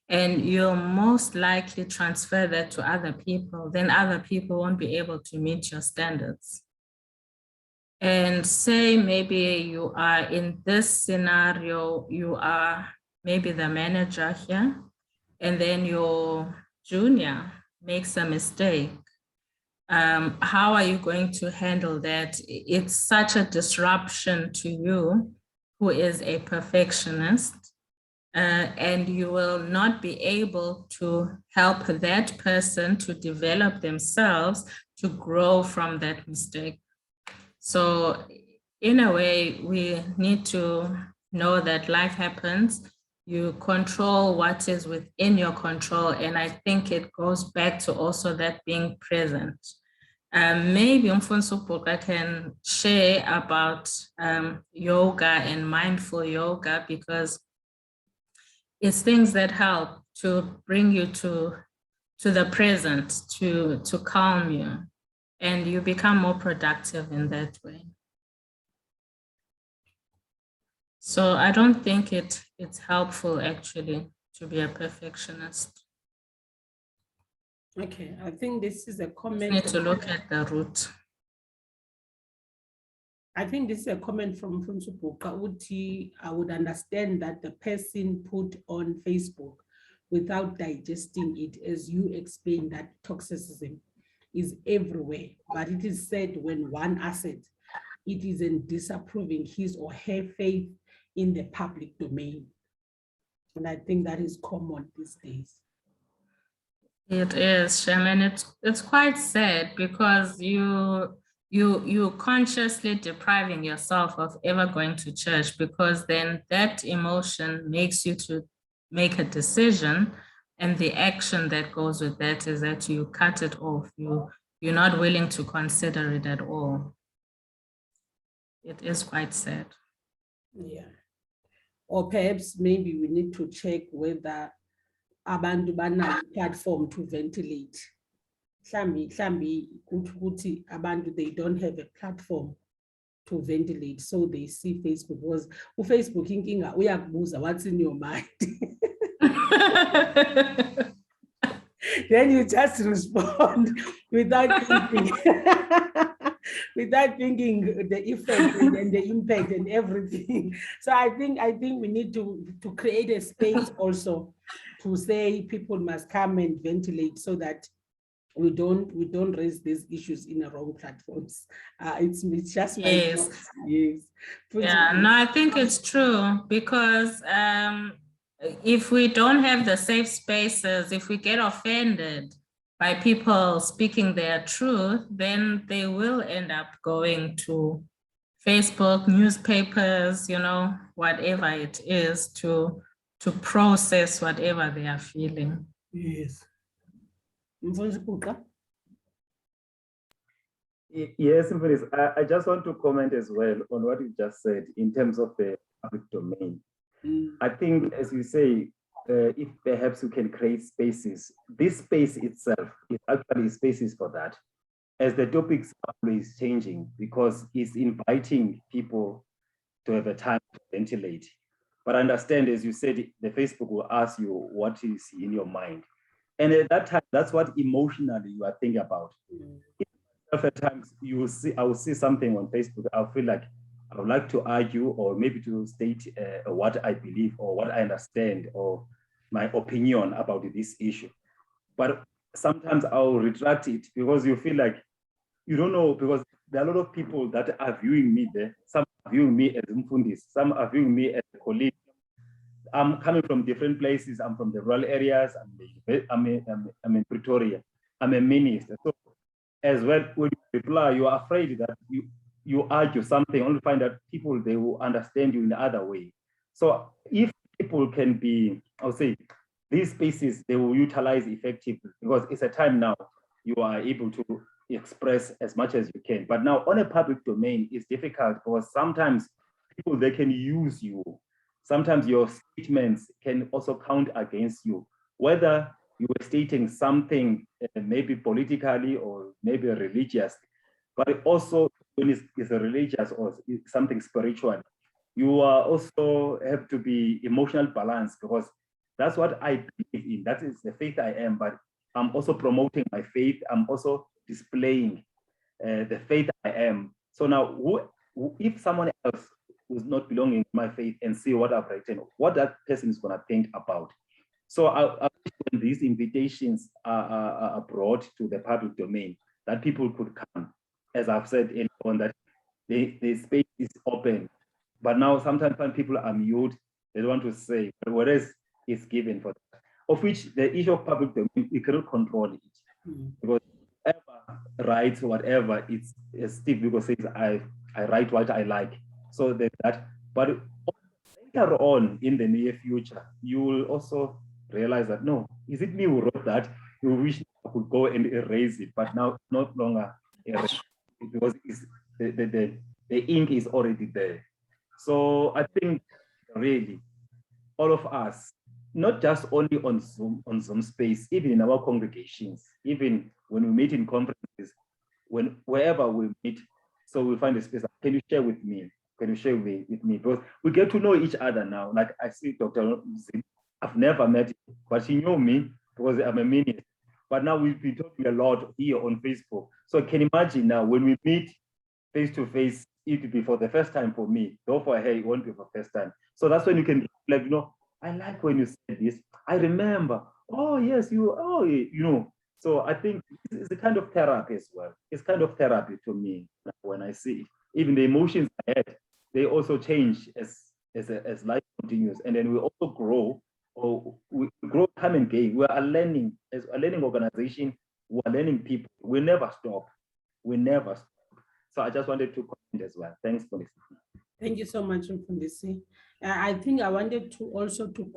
E: and you'll most likely transfer that to other people. Then other people won't be able to meet your standards. And say maybe you are in this scenario, you are maybe the manager here, and then your junior makes a mistake. How are you going to handle that? It's such a disruption to you, who is a perfectionist, and you will not be able to help that person to develop themselves to grow from that mistake. So in a way, we need to know that life happens. You control what is within your control. And I think it goes back to also that being present. Maybe Mfundisi Ubhuqa can share about yoga and mindful yoga, because it's things that help to bring you to the present, to calm you, and you become more productive in that way. So I don't think it's helpful actually to be a perfectionist.
A: Okay, I think this is a
E: You
A: comment.
E: need to look at the root.
A: I think this is a comment from Ubhuqa. Uthi, I would understand that the person put on Facebook without digesting it, as you explained, that toxicity is everywhere. But it is said when one asset, it isn't disapproving his or her faith in the public domain. And I think that is common these days.
E: It is, Shaman. It's quite sad, because you consciously depriving yourself of ever going to church, because then that emotion makes you to make a decision, and the action that goes with that is that you cut it off. You're not willing to consider it at all. It is quite sad.
A: Yeah. Or perhaps maybe we need to check whether abantu banayo platform to ventilate. Hlambi ukuthi abantu, they don't have a platform to ventilate, so they see Facebook. Was Facebook inkinga uyakubuza what's in your mind. Then you just respond without thinking, without thinking the effect and the impact and everything. So I think we need to create a space also to say people must come and ventilate, so that we don't raise these issues in the wrong platforms. It's just my
E: Yes.
A: thoughts. Yes.
E: Yeah, no, I think it's true, because if we don't have the safe spaces, if we get offended by people speaking their truth, then they will end up going to Facebook, newspapers, whatever it is, to process whatever they are feeling.
A: Yes. Mfundisi Ubhuqa?
G: Yes, I just want to comment as well on what you just said in terms of the public domain. I think, as you say, if perhaps you can create spaces, this space itself is actually spaces for that, as the topics are always changing, because it's inviting people to have a time to ventilate. But understand, as you said, the Facebook will ask you what is in your mind. And at that time, that's what emotionally you are thinking about. At times I will see something on Facebook, I'll feel like I would like to argue, or maybe to state what I believe or what I understand or my opinion about this issue. But sometimes I'll retract it, because you feel like you don't know, because there are a lot of people that are viewing me there. Some are viewing me as Mfundisi, some are viewing me as a colleague. I'm coming from different places. I'm from the rural areas. I'm in Pretoria. I'm a minister. So as well, when you reply, you are afraid that you argue something, only find that people, they will understand you in the other way. So if people can be, I'll say, these spaces, they will utilize effectively, because it's a time now you are able to express as much as you can. But now on a public domain, it's difficult, because sometimes people, they can use you. Sometimes your statements can also count against you, whether you were stating something maybe politically or maybe religious, but also when it's a religious or something spiritual, you also have to be emotional balanced, because that's what I believe in. That is the faith I am, but I'm also promoting my faith. I'm also displaying the faith I am. So now if someone else who's not belonging to my faith and see what I've written, what that person is going to think about. So when these invitations are brought to the public domain, that people could come, as I've said on that the space is open. But now sometimes when people are mute, they don't want to say, whereas it's given for that. Of which the issue of public domain, you cannot control it. Because whatever rights, whatever, it's, as Steve Biko says, I write what I like. So that, but later on in the near future, you will also realize that, no, is it me who wrote that? You wish I could go and erase it, but now it's not longer erased because it's, the ink is already there. So I think really all of us, not just only on Zoom space, even in our congregations, even when we meet in conferences, wherever we meet, so we find a space, can you share with me? Can you share with me? Because we get to know each other now. Like I see Dr. Zim, I've never met him, but he knew me because I'm a minister. But now we've been talking a lot here on Facebook. So can you imagine now when we meet face to face, it will be for the first time for me. Though for her, it won't be for the first time. So that's when you can, like, you know, I like when you said this. I remember, oh yes, you know. So I think it's a kind of therapy as well. It's kind of therapy to me when I see it. Even the emotions I had, they also change as life continues. And then we also grow, or we grow time and gain. We are learning, as a learning organization, we are learning people. We never stop. We never stop. So I just wanted to comment as well. Thanks for listening.
A: Thank you so much, Mfundisi. I think I wanted to also to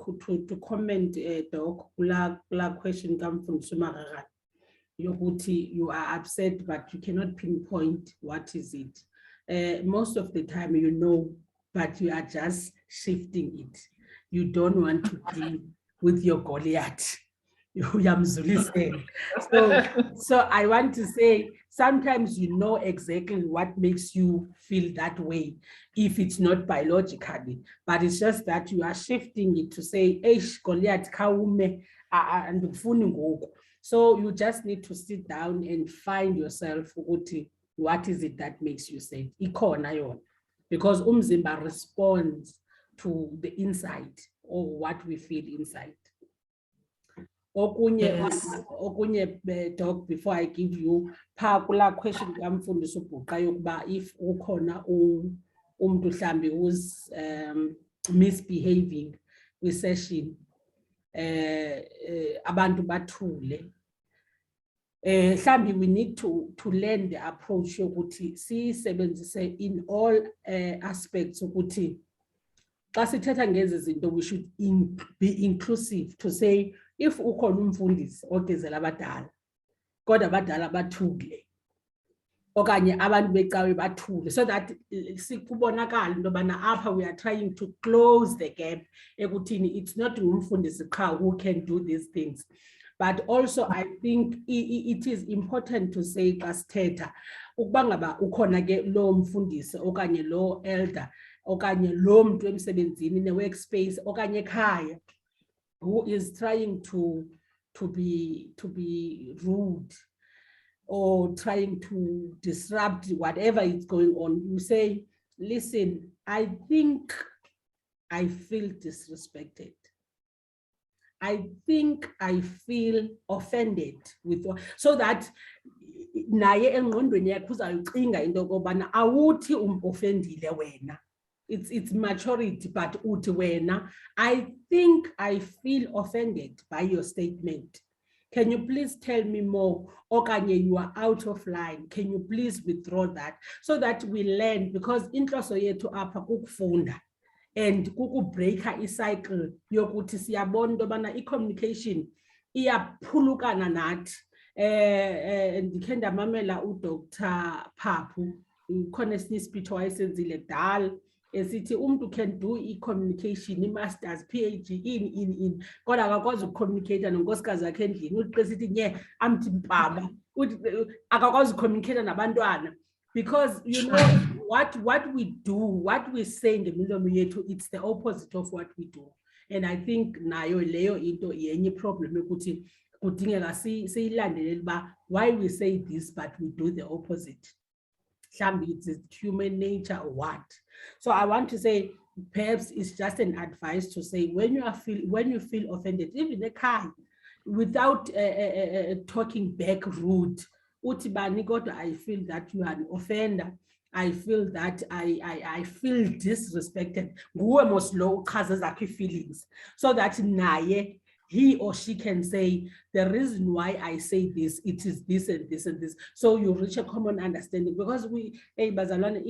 A: comment Doc, kula question come from Sumarara. You are upset, but you cannot pinpoint what is it. Most of the time, you know, but you are just shifting it. You don't want to deal with your Goliath. So I want to say, sometimes you know exactly what makes you feel that way, if it's not biologically, but it's just that you are shifting it to say, Goliath, and so you just need to sit down and find yourself, what is it that makes you say, because umzimba responds to the inside or what we feel inside. Okunye Doc, before I give you kula question kamfundisi uBhuqa yokuba if ukhona umuntu mhlambi who's misbehaving with session, abantu bathule, mhlambi we need to learn the approach yokuthi siyisebenzise in all aspects ukuthi xa sithetha ngezi zinto we should be inclusive to say, if ukhona umfundisi ogezela abadala kodwa abadala bathule okanye abantu becawe bathule, so that sikubonakala into yobana apha we are trying to close the gap ekuthini it's not umfundisi qha who can do these things. But also I think it is important to say xa sithetha ukuba ngaba ukhona ke lo mfundisi okanye lo elder okanye lo muntu emsebenzini ne workspace okanye ekhaya who is trying to be rude or trying to disrupt whatever is going on, you say, listen, I think I feel disrespected. I think I feel offended with what, so that naye engqondweni yakhe uzayicinga into yokubana awuthi offendile wena. It's maturity, but uthi wena, I think I feel offended by your statement. Can you please tell me more? Okanye, you are out of line. Can you please withdraw that? So that we learn, because inhloso yethu apha kukufunda and kukubreaka icycle yokuthi siyabona into yobana i-communication iyaphulukana nathi. Ndikhe ndamamela uDr. Phaphu, ukhona esinye ispeech wayesenzile kudala esithi umuntu can do i-communication, i-masters, PhD in kodwa akakwazi ukucommunicate nonkosikazi yakhe endlini, uqisa ithi nye amthi mpama, akakwazi ukucommunicate nabantwana, because you know what we do, what we say in the middle yethu, it's the opposite of what we do. And I think nayo leyo into yenye problem ukuthi kudingeka siyilandelele ba why we say this but we do the opposite. It's human nature or what. So I want to say, perhaps it's just an advice to say, when you feel offended, even a car, without talking back rude, utibani kodwa, I feel that you are an offender. I feel that I feel disrespected. Nguwe mos lo uchaza zakhe feelings, so that naye he or she can say, the reason why I say this, it is this and this and this. So you reach a common understanding, because we, hey, bazalwane,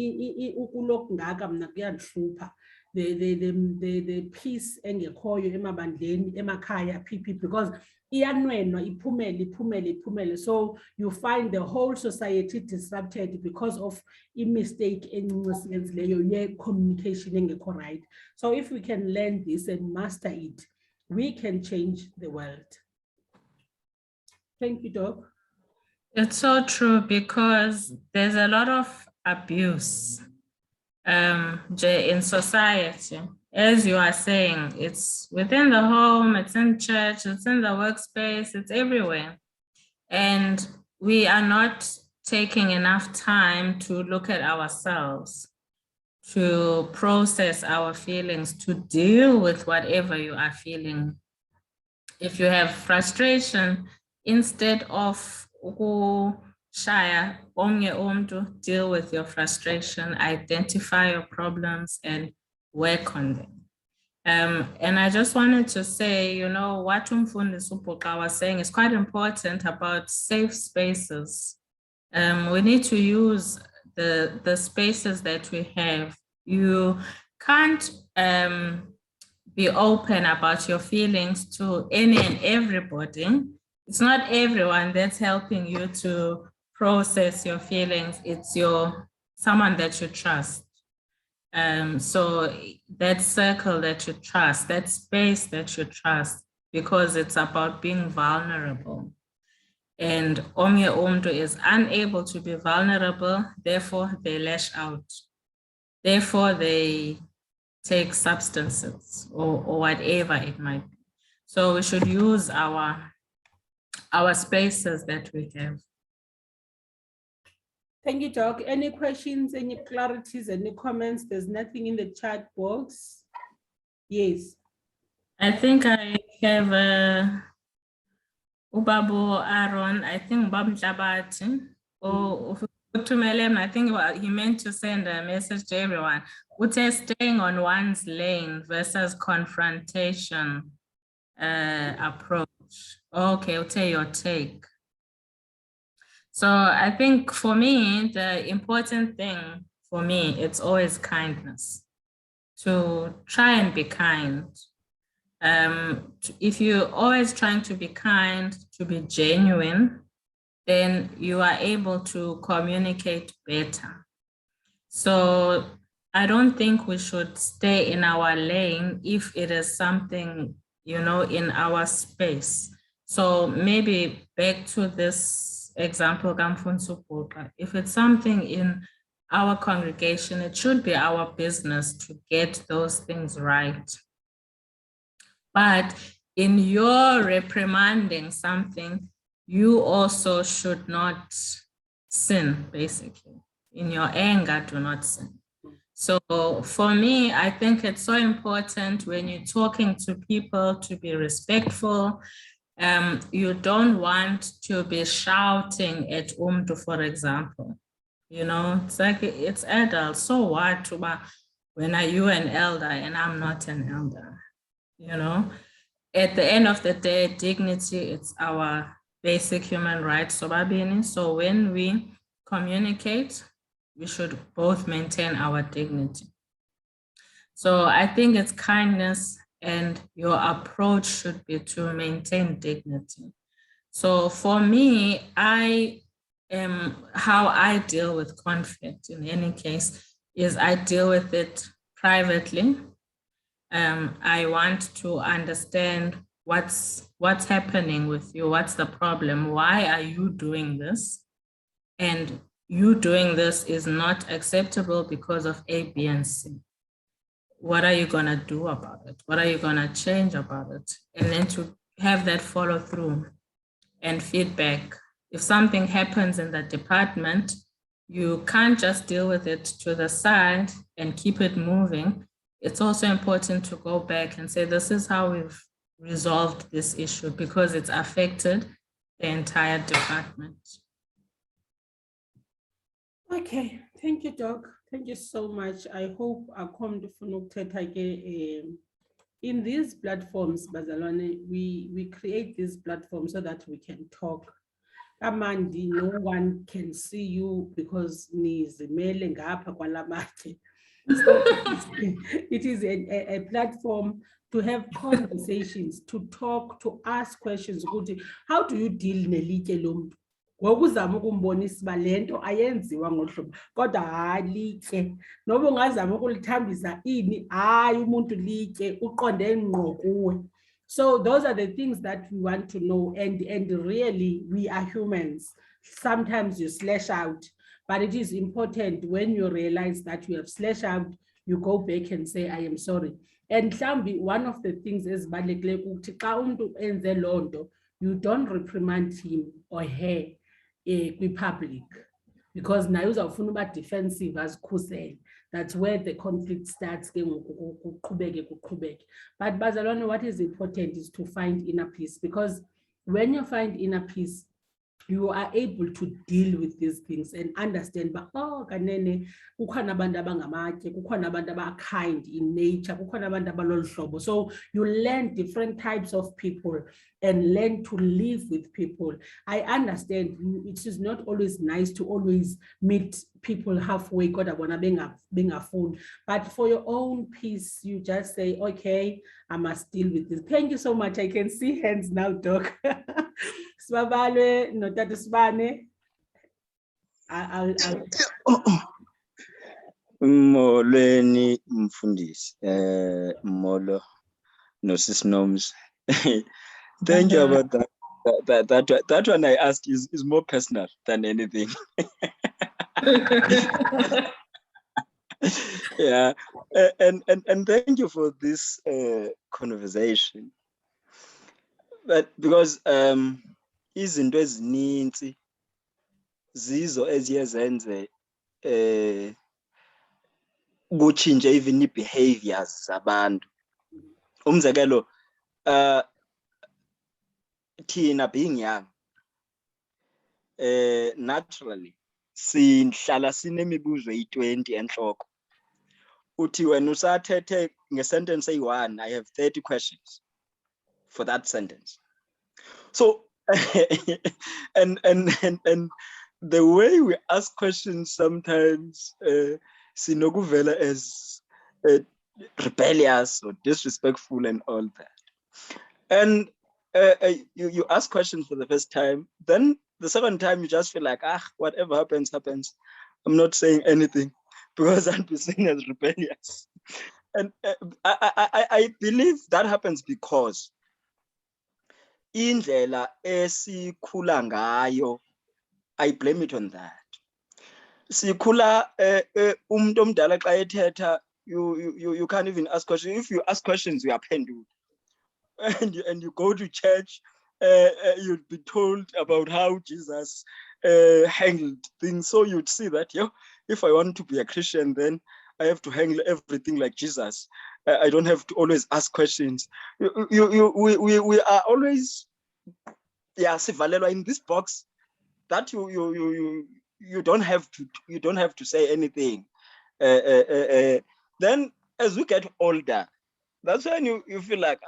A: ukulokhu ngaka mina kuyangihlupha. The peace engekhoyo emabandleni emakhaya PP, because iyanwenwa iphumele. So you find the whole society disrupted because of a mistake in communication engekho right. So if we can learn this and master it, we can change the world. Thank you, Doc.
E: It's so true, because there's a lot of abuse in society. As you are saying, it's within the home, it's in church, it's in the workspace, it's everywhere. And we are not taking enough time to look at ourselves, to process our feelings, to deal with whatever you are feeling. If you have frustration, instead of shaya omnye umuntu, deal with your frustration, identify your problems and work on them. And I just wanted to say, you know, what Umfundisi Ubhuqa was saying is quite important about safe spaces. We need to use the spaces that we have. You can't be open about your feelings to any and everybody. It's not everyone that's helping you to process your feelings. It's someone that you trust. So that circle that you trust, that space that you trust, because it's about being vulnerable. And omnye umuntu is unable to be vulnerable, therefore they lash out. Therefore they take substances or whatever it might be. So we should use our spaces that we have.
A: Thank you, Doc. Any questions, any clarities, any comments? There's nothing in the chat box. Yes.
E: I think I have Ubabo Aaron, I think Bab Jabati, or Utumelem, I think he meant to send a message to everyone. Ute staying on one's lane versus confrontation approach. Okay, Ute, your take. So I think for me, the important thing for me, it's always kindness. To try and be kind. If you're always trying to be kind, to be genuine, then you are able to communicate better. So I don't think we should stay in our lane if it is something, you know, in our space. So maybe back to this example, if it's something in our congregation, it should be our business to get those things right. But in your reprimanding something, you also should not sin, basically. In your anger, do not sin. So for me, I think it's so important when you're talking to people to be respectful. You don't want to be shouting at Umdu, for example. You know, it's like it's adults. So what? When are you an elder and I'm not an elder? You know, at the end of the day, dignity, it's our basic human rights. So when we communicate, we should both maintain our dignity. So I think it's kindness, and your approach should be to maintain dignity. So for me, how I deal with conflict in any case is I deal with it privately. I want to understand what's happening with you, what's the problem, why are you doing this? And you doing this is not acceptable because of A, B, and C. What are you gonna do about it? What are you gonna change about it? And then to have that follow through and feedback. If something happens in the department, you can't just deal with it to the side and keep it moving. It's also important to go back and say, this is how we've resolved this issue because it's affected the entire department.
A: Okay, thank you, Doc. Thank you so much. I hope I come to in these platforms, Bazalwane, we create these platforms so that we can talk. Amandi, no one can see you because nizimele ngapha kwalamathe. So it is a platform to have conversations, to talk, to ask questions. How do you deal nelitye lomuntu? Ngokuzama ukumbonisa uba le nto ayenziwa ngohlobo kodwa hayi litye, noba ungazama ukulithambisa ini, hayi umuntu litye uqonde ngqo kuwe. So those are the things that we want to know, and really we are humans. Sometimes you slash out, but it is important when you realize that you have slashed out, you go back and say, I am sorry. And one of the things is you don't reprimand him or her public, because now uzawufuna uba defensive azikhusele. That's where the conflict starts. But Bazalwane, what is important is to find inner peace, because when you find inner peace, you are able to deal with these things and understand, but oh, kanene, kukhona abantu abangamatye, kukhona abantu aba-kind in nature, kukhona abantu abalolu hlobo. So you learn different types of people and learn to live with people. I understand it is not always nice to always meet people halfway, being a phone, but for your own peace, you just say, okay, I must deal with this. Thank you so much. I can see hands now, Doc. Sibabale, no Tata Sibane.
H: Molweni mfundisi, Molo, no sis Noms. Thank you about that. That one I asked is more personal than anything. Yeah, and thank you for this conversation. But because izinto ezininzi zizo eziye zenze kutshintshe even behaviors zabantu. Umzekelo, thina being young, naturally sihlala sinemibuzo eyi-20 enhloko. Uthi wena usathethe nge-sentence eyi-1, I have 30 questions for that sentence. So and the way we ask questions sometimes sinokuvela as rebellious or disrespectful and all that. And you ask questions for the first time, then the second time you just feel like, whatever happens, happens. I'm not saying anything because I'll be seen as rebellious. And I believe that happens because indlela esikhula ngayo, I blame it on that. Sikhula umuntu omdala xa ethetha, you can't even ask questions. If you ask questions, you are penduled. And you go to church, you'd be told about how Jesus handled things. So you'd see that, if I want to be a Christian, then I have to handle everything like Jesus. I don't have to always ask questions. We are always, sivalelwa in this box that you don't have to say anything. Then as we get older, that's when you feel like,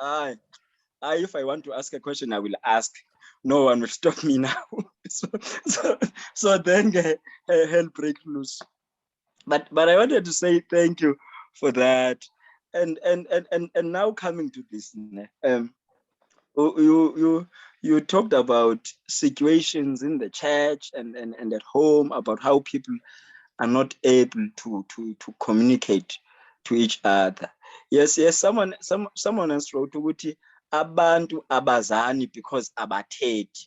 H: if I want to ask a question, I will ask. No one will stop me now. so then hell break loose. But I wanted to say thank you for that. And now coming to this, you talked about situations in the church and at home, about how people are not able to communicate to each other. Yes, someone else wrote ukuthi abantu abazani because abathethi.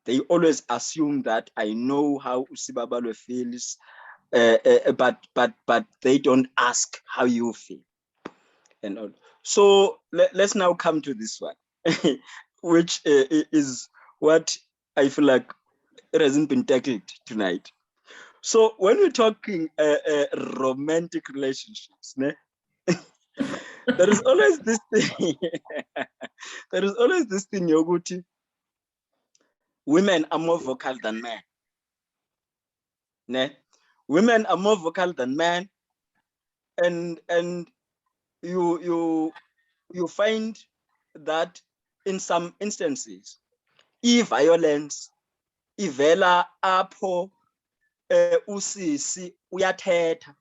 H: They always assume that I know how Usibabalo feels, but they don't ask how you feel. And all. So let's now come to this one, which is what I feel like it hasn't been tackled tonight. So when we're talking romantic relationships, there is always this thing. There is always this thing, Yoguti. Women are more vocal than men. Women are more vocal than men, and you you find that in some instances, i-violence ivela apho usisi uyathetha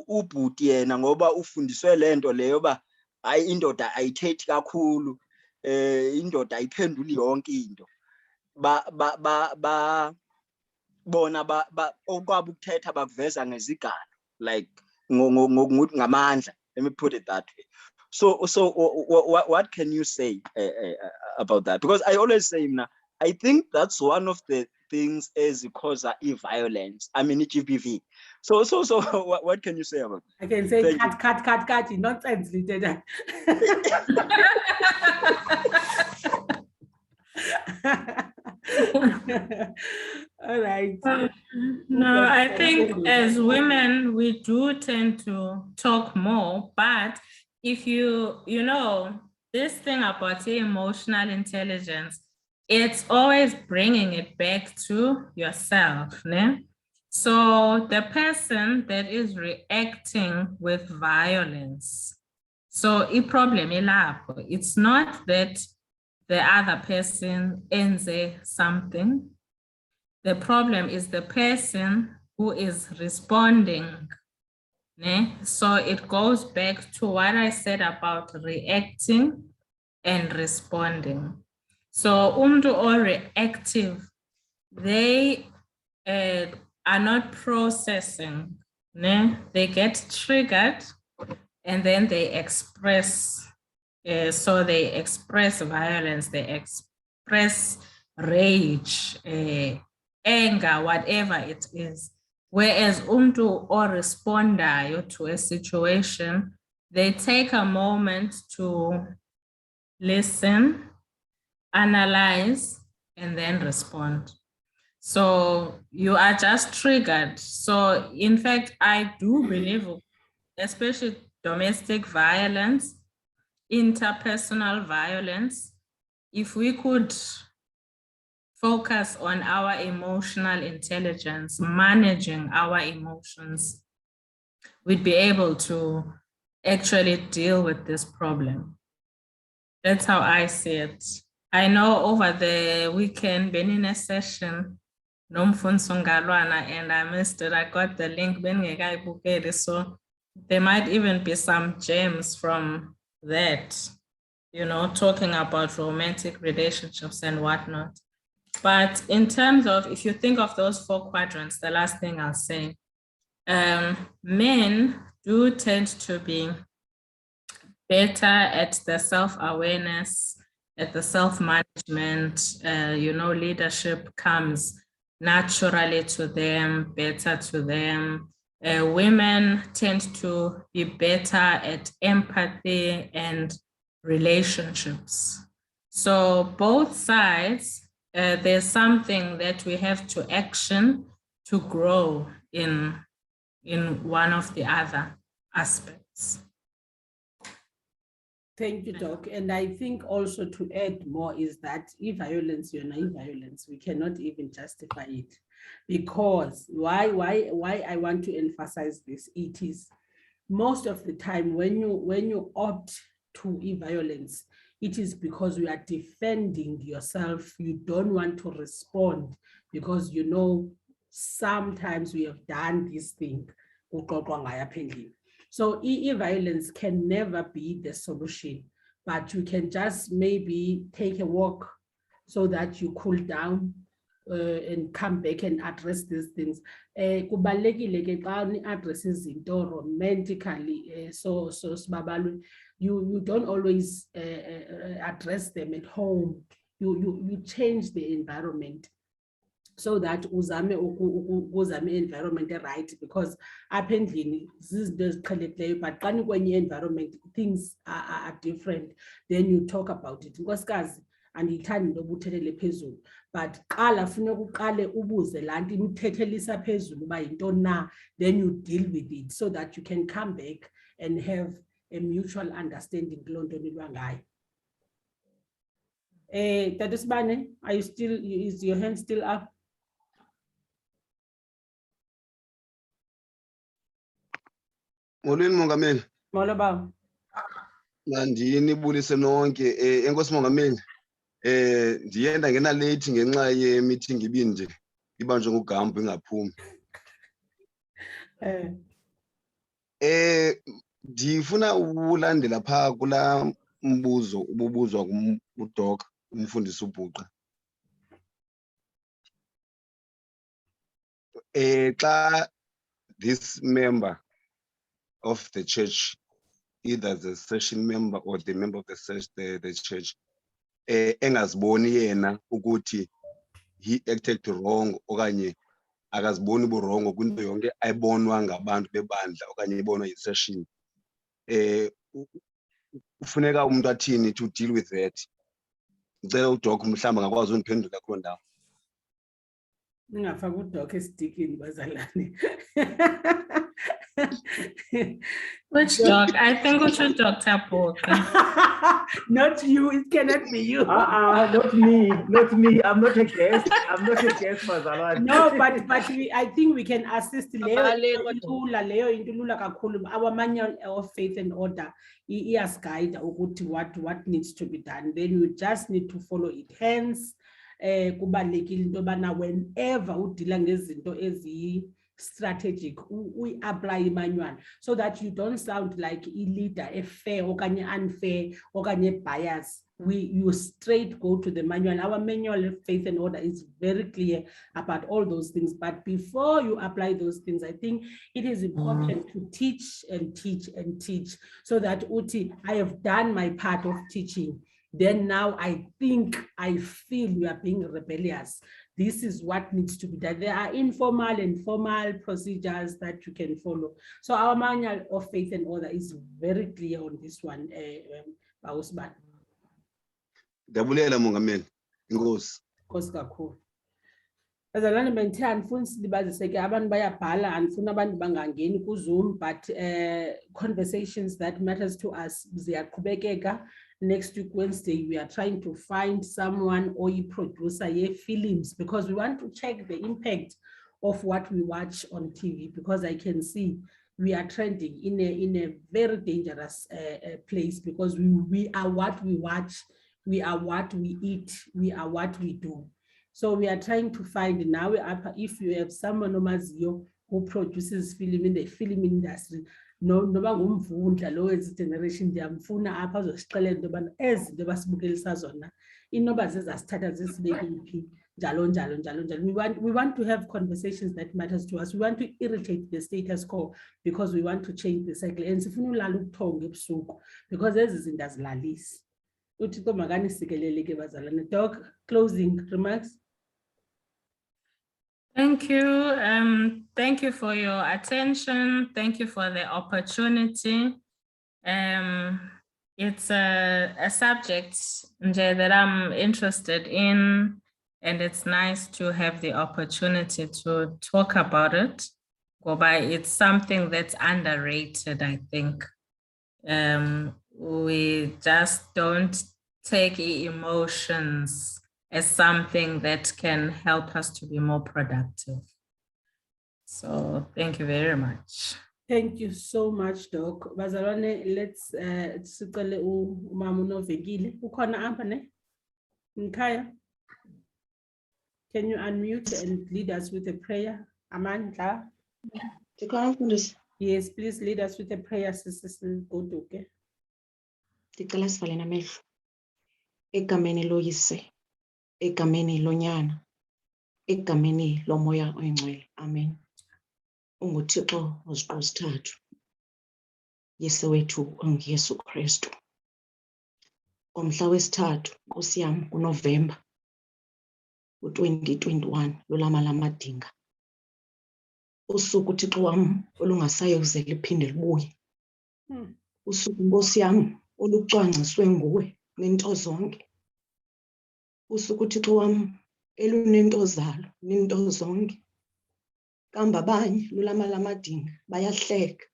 H: ubhuti yena ngoba ufundiswe lento leyo ba hayi indoda ayithethi kakhulu indoda ayiphenduli yonke into bona okwabo ukuthetha bakuveza ngezigalo like ngamandla, let me put it that way. So what can you say about that? Because I always say I think that's one of the things as cause violence. I mean GBV. So what can you say about that?
A: I can say
H: Thank
A: cut, not translated. All right.
E: No, I think as women, we do tend to talk more, but if you know, this thing about emotional intelligence, it's always bringing it back to yourself, né? So the person that is reacting with violence, so a problem it's not that the other person ends something. The problem is the person who is responding. Ne? So it goes back to what I said about reacting and responding. So umntu or reactive, they are not processing. Ne? They get triggered and then they express. So they express violence, they express rage, anger, whatever it is. Whereas umntu or responder to a situation, they take a moment to listen, analyze, and then respond. So you are just triggered. So in fact, I do believe, especially domestic violence, interpersonal violence, if we could focus on our emotional intelligence, managing our emotions, we'd be able to actually deal with this problem. That's how I see it. I know over the weekend, been in a session, Nomfunso Ngalwana, and I missed it. I got the link, so there might even be some gems from that, talking about romantic relationships and whatnot. But in terms of, if you think of those 4 quadrants, the last thing I'll say, men do tend to be better at the self-awareness, at the self-management, leadership comes naturally to them, better to them. Women tend to be better at empathy and relationships. So both sides, there's something that we have to action to grow in one of the other aspects.
A: Thank you, Doc. And I think also to add more is that violence, violence, we cannot even justify it. Because why I want to emphasize this, it is most of the time when you opt to violence, it is because you are defending yourself. You don't want to respond because sometimes we have done this thing. So violence can never be the solution, but you can just maybe take a walk so that you cool down and come back and address these things. Kubalulekile ke xa ni-address izinto romantically, so Sibabalu, you don't always address them at home. You change the environment so that uzame environment right, because apparently but environment things are different. Then you talk about it. Andiyithandi into obuthelele phezulu, but qala funeka uqale ubuze laa nto imthethelisa phezulu uba yintoni na, then you deal with it so that you can come back and have a mutual understanding kuloo nto nilwa ngayo. Tata Sibane, is your hand still up?
I: Molweni Mongameli.
A: Molo baba.
I: Mandinibulise nonke enkosi mongameli ndiyenda ngena late ngenxa ye meeting ibinje ibanjwe nguGambu ingaphumi ndifuna ulandela pha kula mbuzo ububuzwa nguDoc umfundisi uBhuqa xa this member of the church, either the session member or the member of the church, engaziboni yena ukuthi he acted wrong okanye akaziboni burongo kwinto yonke ayibonwa ngabantu bebandla okanye ibonwa yi-session, kufuneka umuntu athini to deal with that. Ngicela uDoc mhlawumbe angakwazi undiphendula kuloo ndawo.
A: Ningafaka uDoc estikini bazalwane.
E: Which Doc? I think we should Dr. Bhuqa.
A: Not you, it cannot be you.
G: Not me. I'm not a guest. Bazalwane.
A: No, but I think we can assist Leo intulula kakhulu. Our manual of faith and order is guide what needs to be done. Then you just need to follow it. Hence, kubalulekile into yobana whenever udila ngezinto ezi strategic we apply manual so that you don't sound like a leader, a fair okanye unfair okanye bias. You straight go to the manual. Our manual of faith and order is very clear about all those things. But before you apply those things, I think it is important to teach and teach and teach so that Uti, I have done my part of teaching. Then now I feel you are being rebellious. This is what needs to be done. There are informal and formal procedures that you can follow. So our manual of faith and order is very clear on this one, Usman.
I: Dabulela mongameli. Inkosi.
A: Nkosi kakhulu. Bazalwane bengithe andifuni silibaziseke abantu bayabhala andifuna abantu bangangeni kuZoom, but conversations that matters to us ziyaqhubekeka. Next week Wednesday we are trying to find someone or a producer films because we want to check the impact of what we watch on TV, because I can see we are trending in a very dangerous place, because we are what we watch, we are what we eat, we are what we do. So we are trying to find now, if you have someone who produces film in the film industry, noba ngumvundla lo generation ndiyamfuna apha azosixelela into yobana ezi zinto basibukelisa zona inoba zezasithatha zisibekephi njalo njalo njalo njalo. We want to have conversations that matters to us. We want to irritate the status quo because we want to change the cycle. And sifuna ulala ubuthongo ebusuku because ezi zinto azilalisi. UThixo makanisikelele ke bazalwane. Doc, closing remarks.
E: Thank you. Thank you for your attention. Thank you for the opportunity. It's a subject that I'm interested in, and it's nice to have the opportunity to talk about it. It's something that's underrated, I think. We just don't take emotions as something that can help us to be more productive. So thank you very much.
A: Thank you so much, Doc. Bazalwane, let's sicele umama uNovekile. Ukhona apha ne? Nkhaya. Can you unmute and lead us with a prayer? Amandla. Yes, please lead us with a prayer, Sister Goduke.
J: Ndicela sivale namehlo. Egameni loyise, egameni lonyana, egameni lomoya oyingcwele. Amen. UnguThixo oziqu zithathu. Yise wethu onguYesu Kristu. Ngomhla wesithathu, Nkosi yami, kuNovemba 2021 lolama lamadinga. Usuku Thixo wami olungasayo kuze liphinde libuye. Usuku Nkosi yami olucwangciswe nguwe nento zonke. Usuku Thixo wami elunento zalo nento zonke. Kambe abanye lolama lamadinga bayahleka.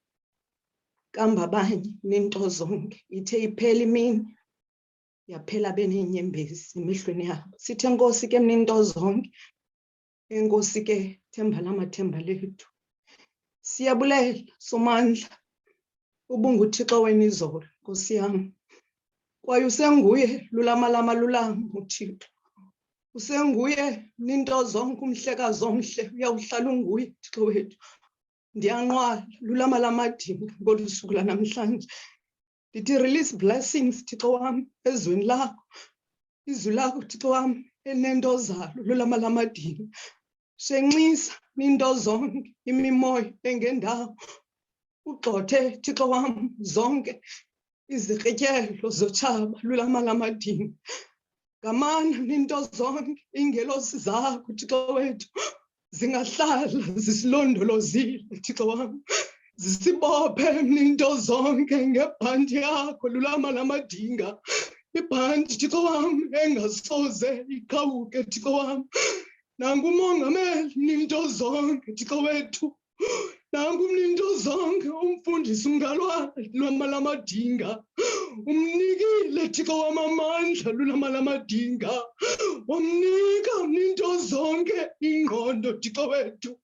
J: Kambe abanye nento zonke ithe iphela imini yaphela beneenyembezi emehlweni yabo. Sithe Nkosi ke nento zonke. Enkosi ke themba lamathemba lethu. Siyabulela somandla ubunguThixo wena izolo, Nkosi yam. Kwaye usenguye lulamalama lulama uThixo. Usenguye ninto zonke umhlekazi omhle, uyawuhlala unguye Thixo wethu. Ndiyanqwala lulamalama dinga ngolu suku lanamhlanje. Ndithi release blessings Thixo wam ezweni lakho. Izwi lakho Thixo wam enento zalo lulamalama dinga. Shenxisa ninto zonke imimoya engendawo. Ugxothe Thixo wam zonke izikretyelo zotshaba lulamalama dinga. Ngamana ninto zonke ingelosi zakho Thixo wethu zingahlala zisilondolozile Thixo wam. Zisibophe ninto zonke ngebhanti yakho lulamalama dinga. Ibhanti Thixo wam engasoze iqhawuke Thixo wam. Nangumongameli ninto zonke Thixo wethu. Nanguninto zonke umfundisi uNgalwana lulamalama dinga. Umnikile Thixo wamamandla lulamalama dinga. Wamnika ninto zonke ingqondo Thixo wethu.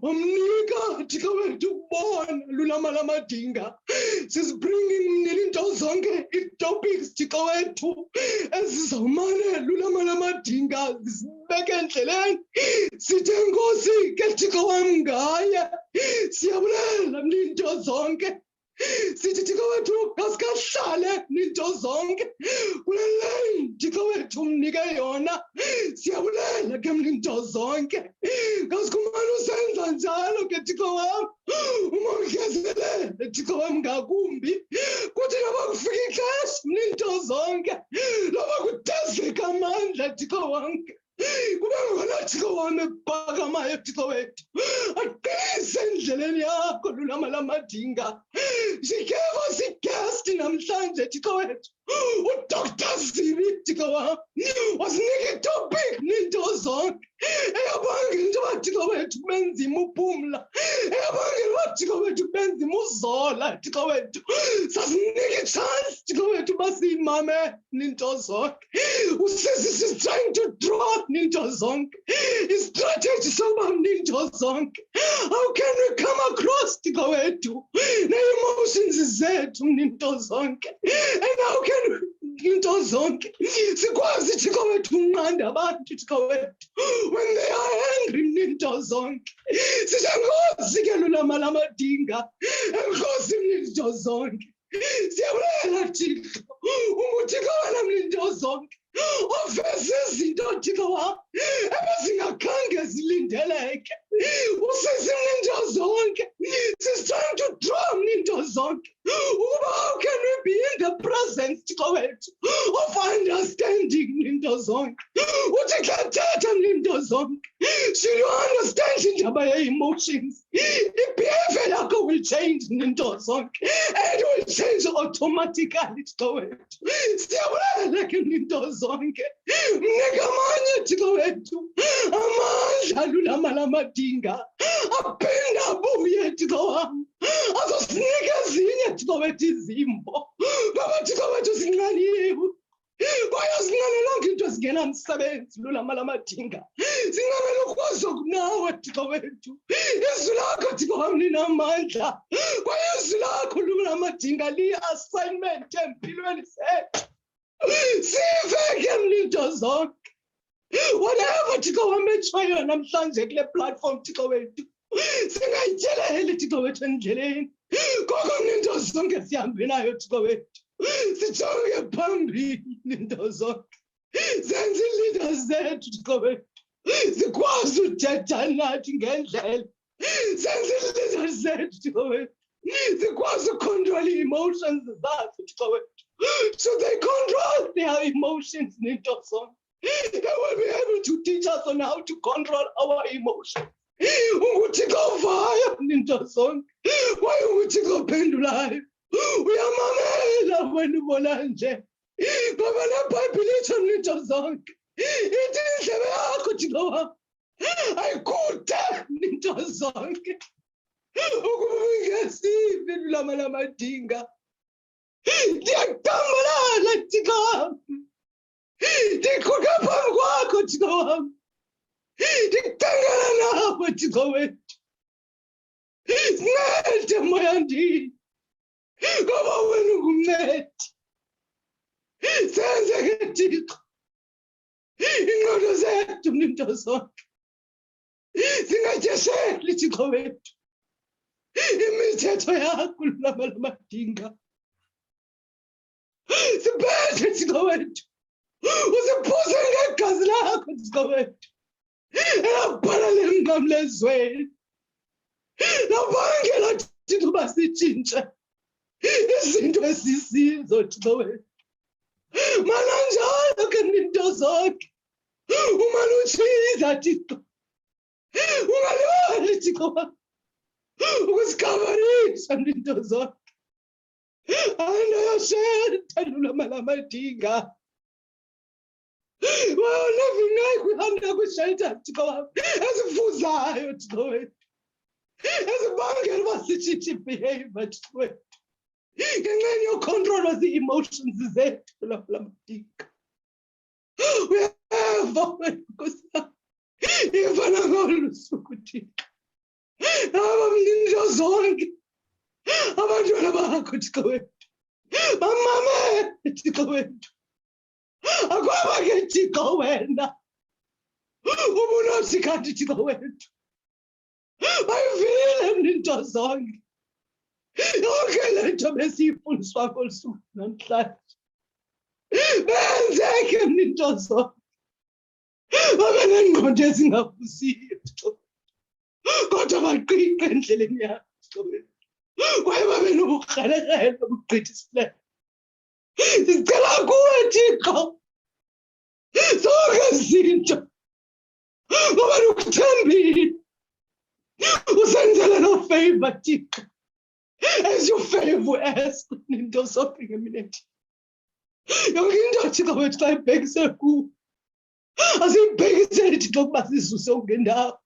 J: Wamnika Thixo wethu ukubona lulamalama dinga. She's bringing ninto zonke topics Thixo wethu ezizawumane lulamalama dinga zibeke endleleni. Sithe Nkosi ke Thixo wam ngaye. Siyabulela ninto zonke. Sithi Thixo wethu kasikahlale ninto zonke. Kulele Thixo wethu umnike yona. Siyabulela ke ninto zonke. Kasikumane usenza njalo ke Thixo wam. Umongezelele Thixo wam ngakumbi. Kuthi noba kufika ixesha ninto zonke. Noba kudazeka amandla Thixo wonke. Kube ngona Thixo wami ekuphakamayo Thixo wethu. Aqinise endleleni yakho lulamalama dinga. She gave us a guest namhlanje Thixo wethu. UDr Zibi Thixo wam wasinika itopic ninto zonke. Eyabangela into yoba Thixo wethu kubenzima uphumla. Eyabangela uba Thixo wethu kubenzima uzola Thixo wethu. Sasinika ichance Thixo wethu uba siyimame ninto zonke. Usisi is trying to draw ninto zonke. Istrategy soba ninto zonke. How can we come across Thixo wethu ne-emotions zethu ninto zonke? And how can we ninto zonke sikwazi Thixo wethu unqanda abantu Thixo wethu when they are angry ninto zonke. Sithi Nkosi ke lulamalama dinga. Nkosi ninto zonke. Siyabulela Thixo. UnguThixo wena ninto zonke. Oveza izinto Thixo wam ebezingakhange zilindeleke. Usisi ninto zonke. She's trying to draw ninto zonke. Uba how can we be in the presence Thixo wethu of understanding ninto zonke? Uthi xa thetha ninto zonke. Should you understand indaba ye-emotions? I-behavior yakho will change ninto zonke. And it will change automatically Thixo wethu. Siyabulela ke ninto zonke. Mnika amanye Thixo wethu. Amandla lulamalama dinga. Aphinde abuye Thixo wam. Azosinika ezinye Thixo wethu izimbo. Ngoba Thixo wethu sinqaniwe. Kwaye sinqanelanga into ezingenamsebenzi lulamalama dinga. Sinqanela ukwazi okunawe Thixo wethu. Izwi lakho Thixo wam linamandla. Kwaye izwi lakho lulamalama dinga liyi-assignment empilweni zethu. Sive ke ninto zonke. Whatever Thixo wam etshoyo namhlanje kule platform Thixo wethu. Singayityeleli Thixo wethu endleleni. Koko ninto zonke sihambe nayo Thixo wethu. Sijonge phambili ninto zonke. Zenze iileader zethu Thixo wethu. Zikwazi uthetha nathi ngendlela. Zenze iileader zethu Thixo wethu. Zikwazi ukontrola ii-emotions zazo Thixo wethu. So they control their emotions ninto zonke. They will be able to teach us on how to control our emotions. UnguThixo uvayo ninto zonke. Kwaye UnguThixo ophendulayo. Uyamamela wena ubona nje. Ngoba neBhayibhile itsho ninto zonke. Ithi indlebe yakho Thixo wam ayikude ninto zonke. Ukuba ungesivi lulamalama dinga. Ndiyakudambalala Thixo wam. Ndiquka phambi kwakho Thixo wam. Ndikuthangela nawe Thixo wethu. Sincede moya ndini. ngoba wena ungumncedi. Senze ke Thixo ingqondo zethu ninto zonke zingatyesheli Thixo wethu imithetho yakho lamadinga. Siphethe Thixo wethu usiphuse ngegazi lakho Thixo wethu elabhala lemnqamlezweni labangela Thixo basitshintshe izinto esisizo Thixo wethu. Mananjalo ke ninto zonke umane utshiza Thixo ungalibali Thixo ukusikhabarisa ninto zonke andoyosheta lulamadinga wona vingayi kuhamba kwishelter Thixo wam esifuzayo Thixo wethu esibangela uba sitshintshe behavior Thixo wethu ngenxeni yokontrolwa zii-emotions zethu lamadinga. Uyeva wena Nkosi yam iva nangolu suku Thixo abamninto zonke abantwana bakho Thixo wethu bamamele Thixo wethu akwaba ke Thixo wena ubunothi kanti Thixo wethu bayivile ninto zonke yonke le nto besiyifundiswa kolu suku namhlanje benzeke ninto zonke babe nengqondo ezingavuziyo Thixo kodwa baqiqe endleleni yakho Thixo wethu kwaye babe nobukrelekrele obugqithisileyo. Sicela kuwe Thixo zonke izinto ngoba ukuthembile usenzele no-favor Thixo as you favor us into zonke ngeminete yonke into Thixo wethu xa ibhekise kuwe asiyibhekiseli Thixo ukuba sizuse ongendawo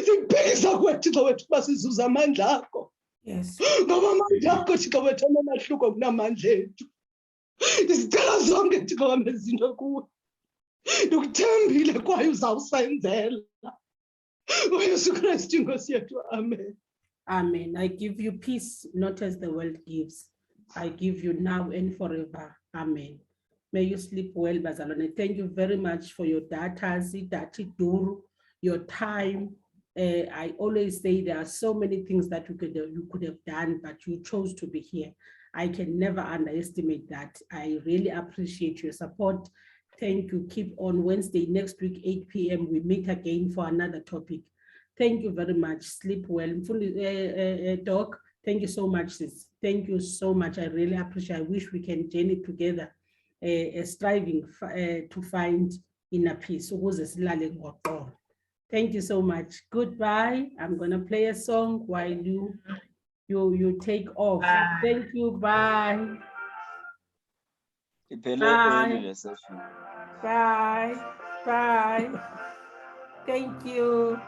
J: sibhekisa kuwe Thixo wethu ukuba sizuze amandla akho.
A: Yes.
J: Ngoba amandla akho Thixo wethu anamahluko kunamandla ethu. Isicela zonke Thixo wam ezinto kuwe ndikuthembile kwaye uzawusenzela uYesu Kristu inkosi yethu. Amen.
A: Amen. I give you peace, not as the world gives. I give you now and forever. Amen. May you sleep well, Bazalwane. Thank you very much for your data, your time. I always say there are so many things that you could have done, but you chose to be here. I can never underestimate that. I really appreciate your support. Thank you. Keep on Wednesday next week, 8 p.m. We meet again for another topic. Thank you very much. Sleep well. Doc, thank you so much, sis. Thank you so much. I really appreciate it. I wish we can journey together, striving to find inner peace. Thank you so much. Goodbye. I'm gonna play a song while you take off.
E: Bye.
A: Thank you. Bye.
H: Bye.
A: Bye. Bye. Thank you.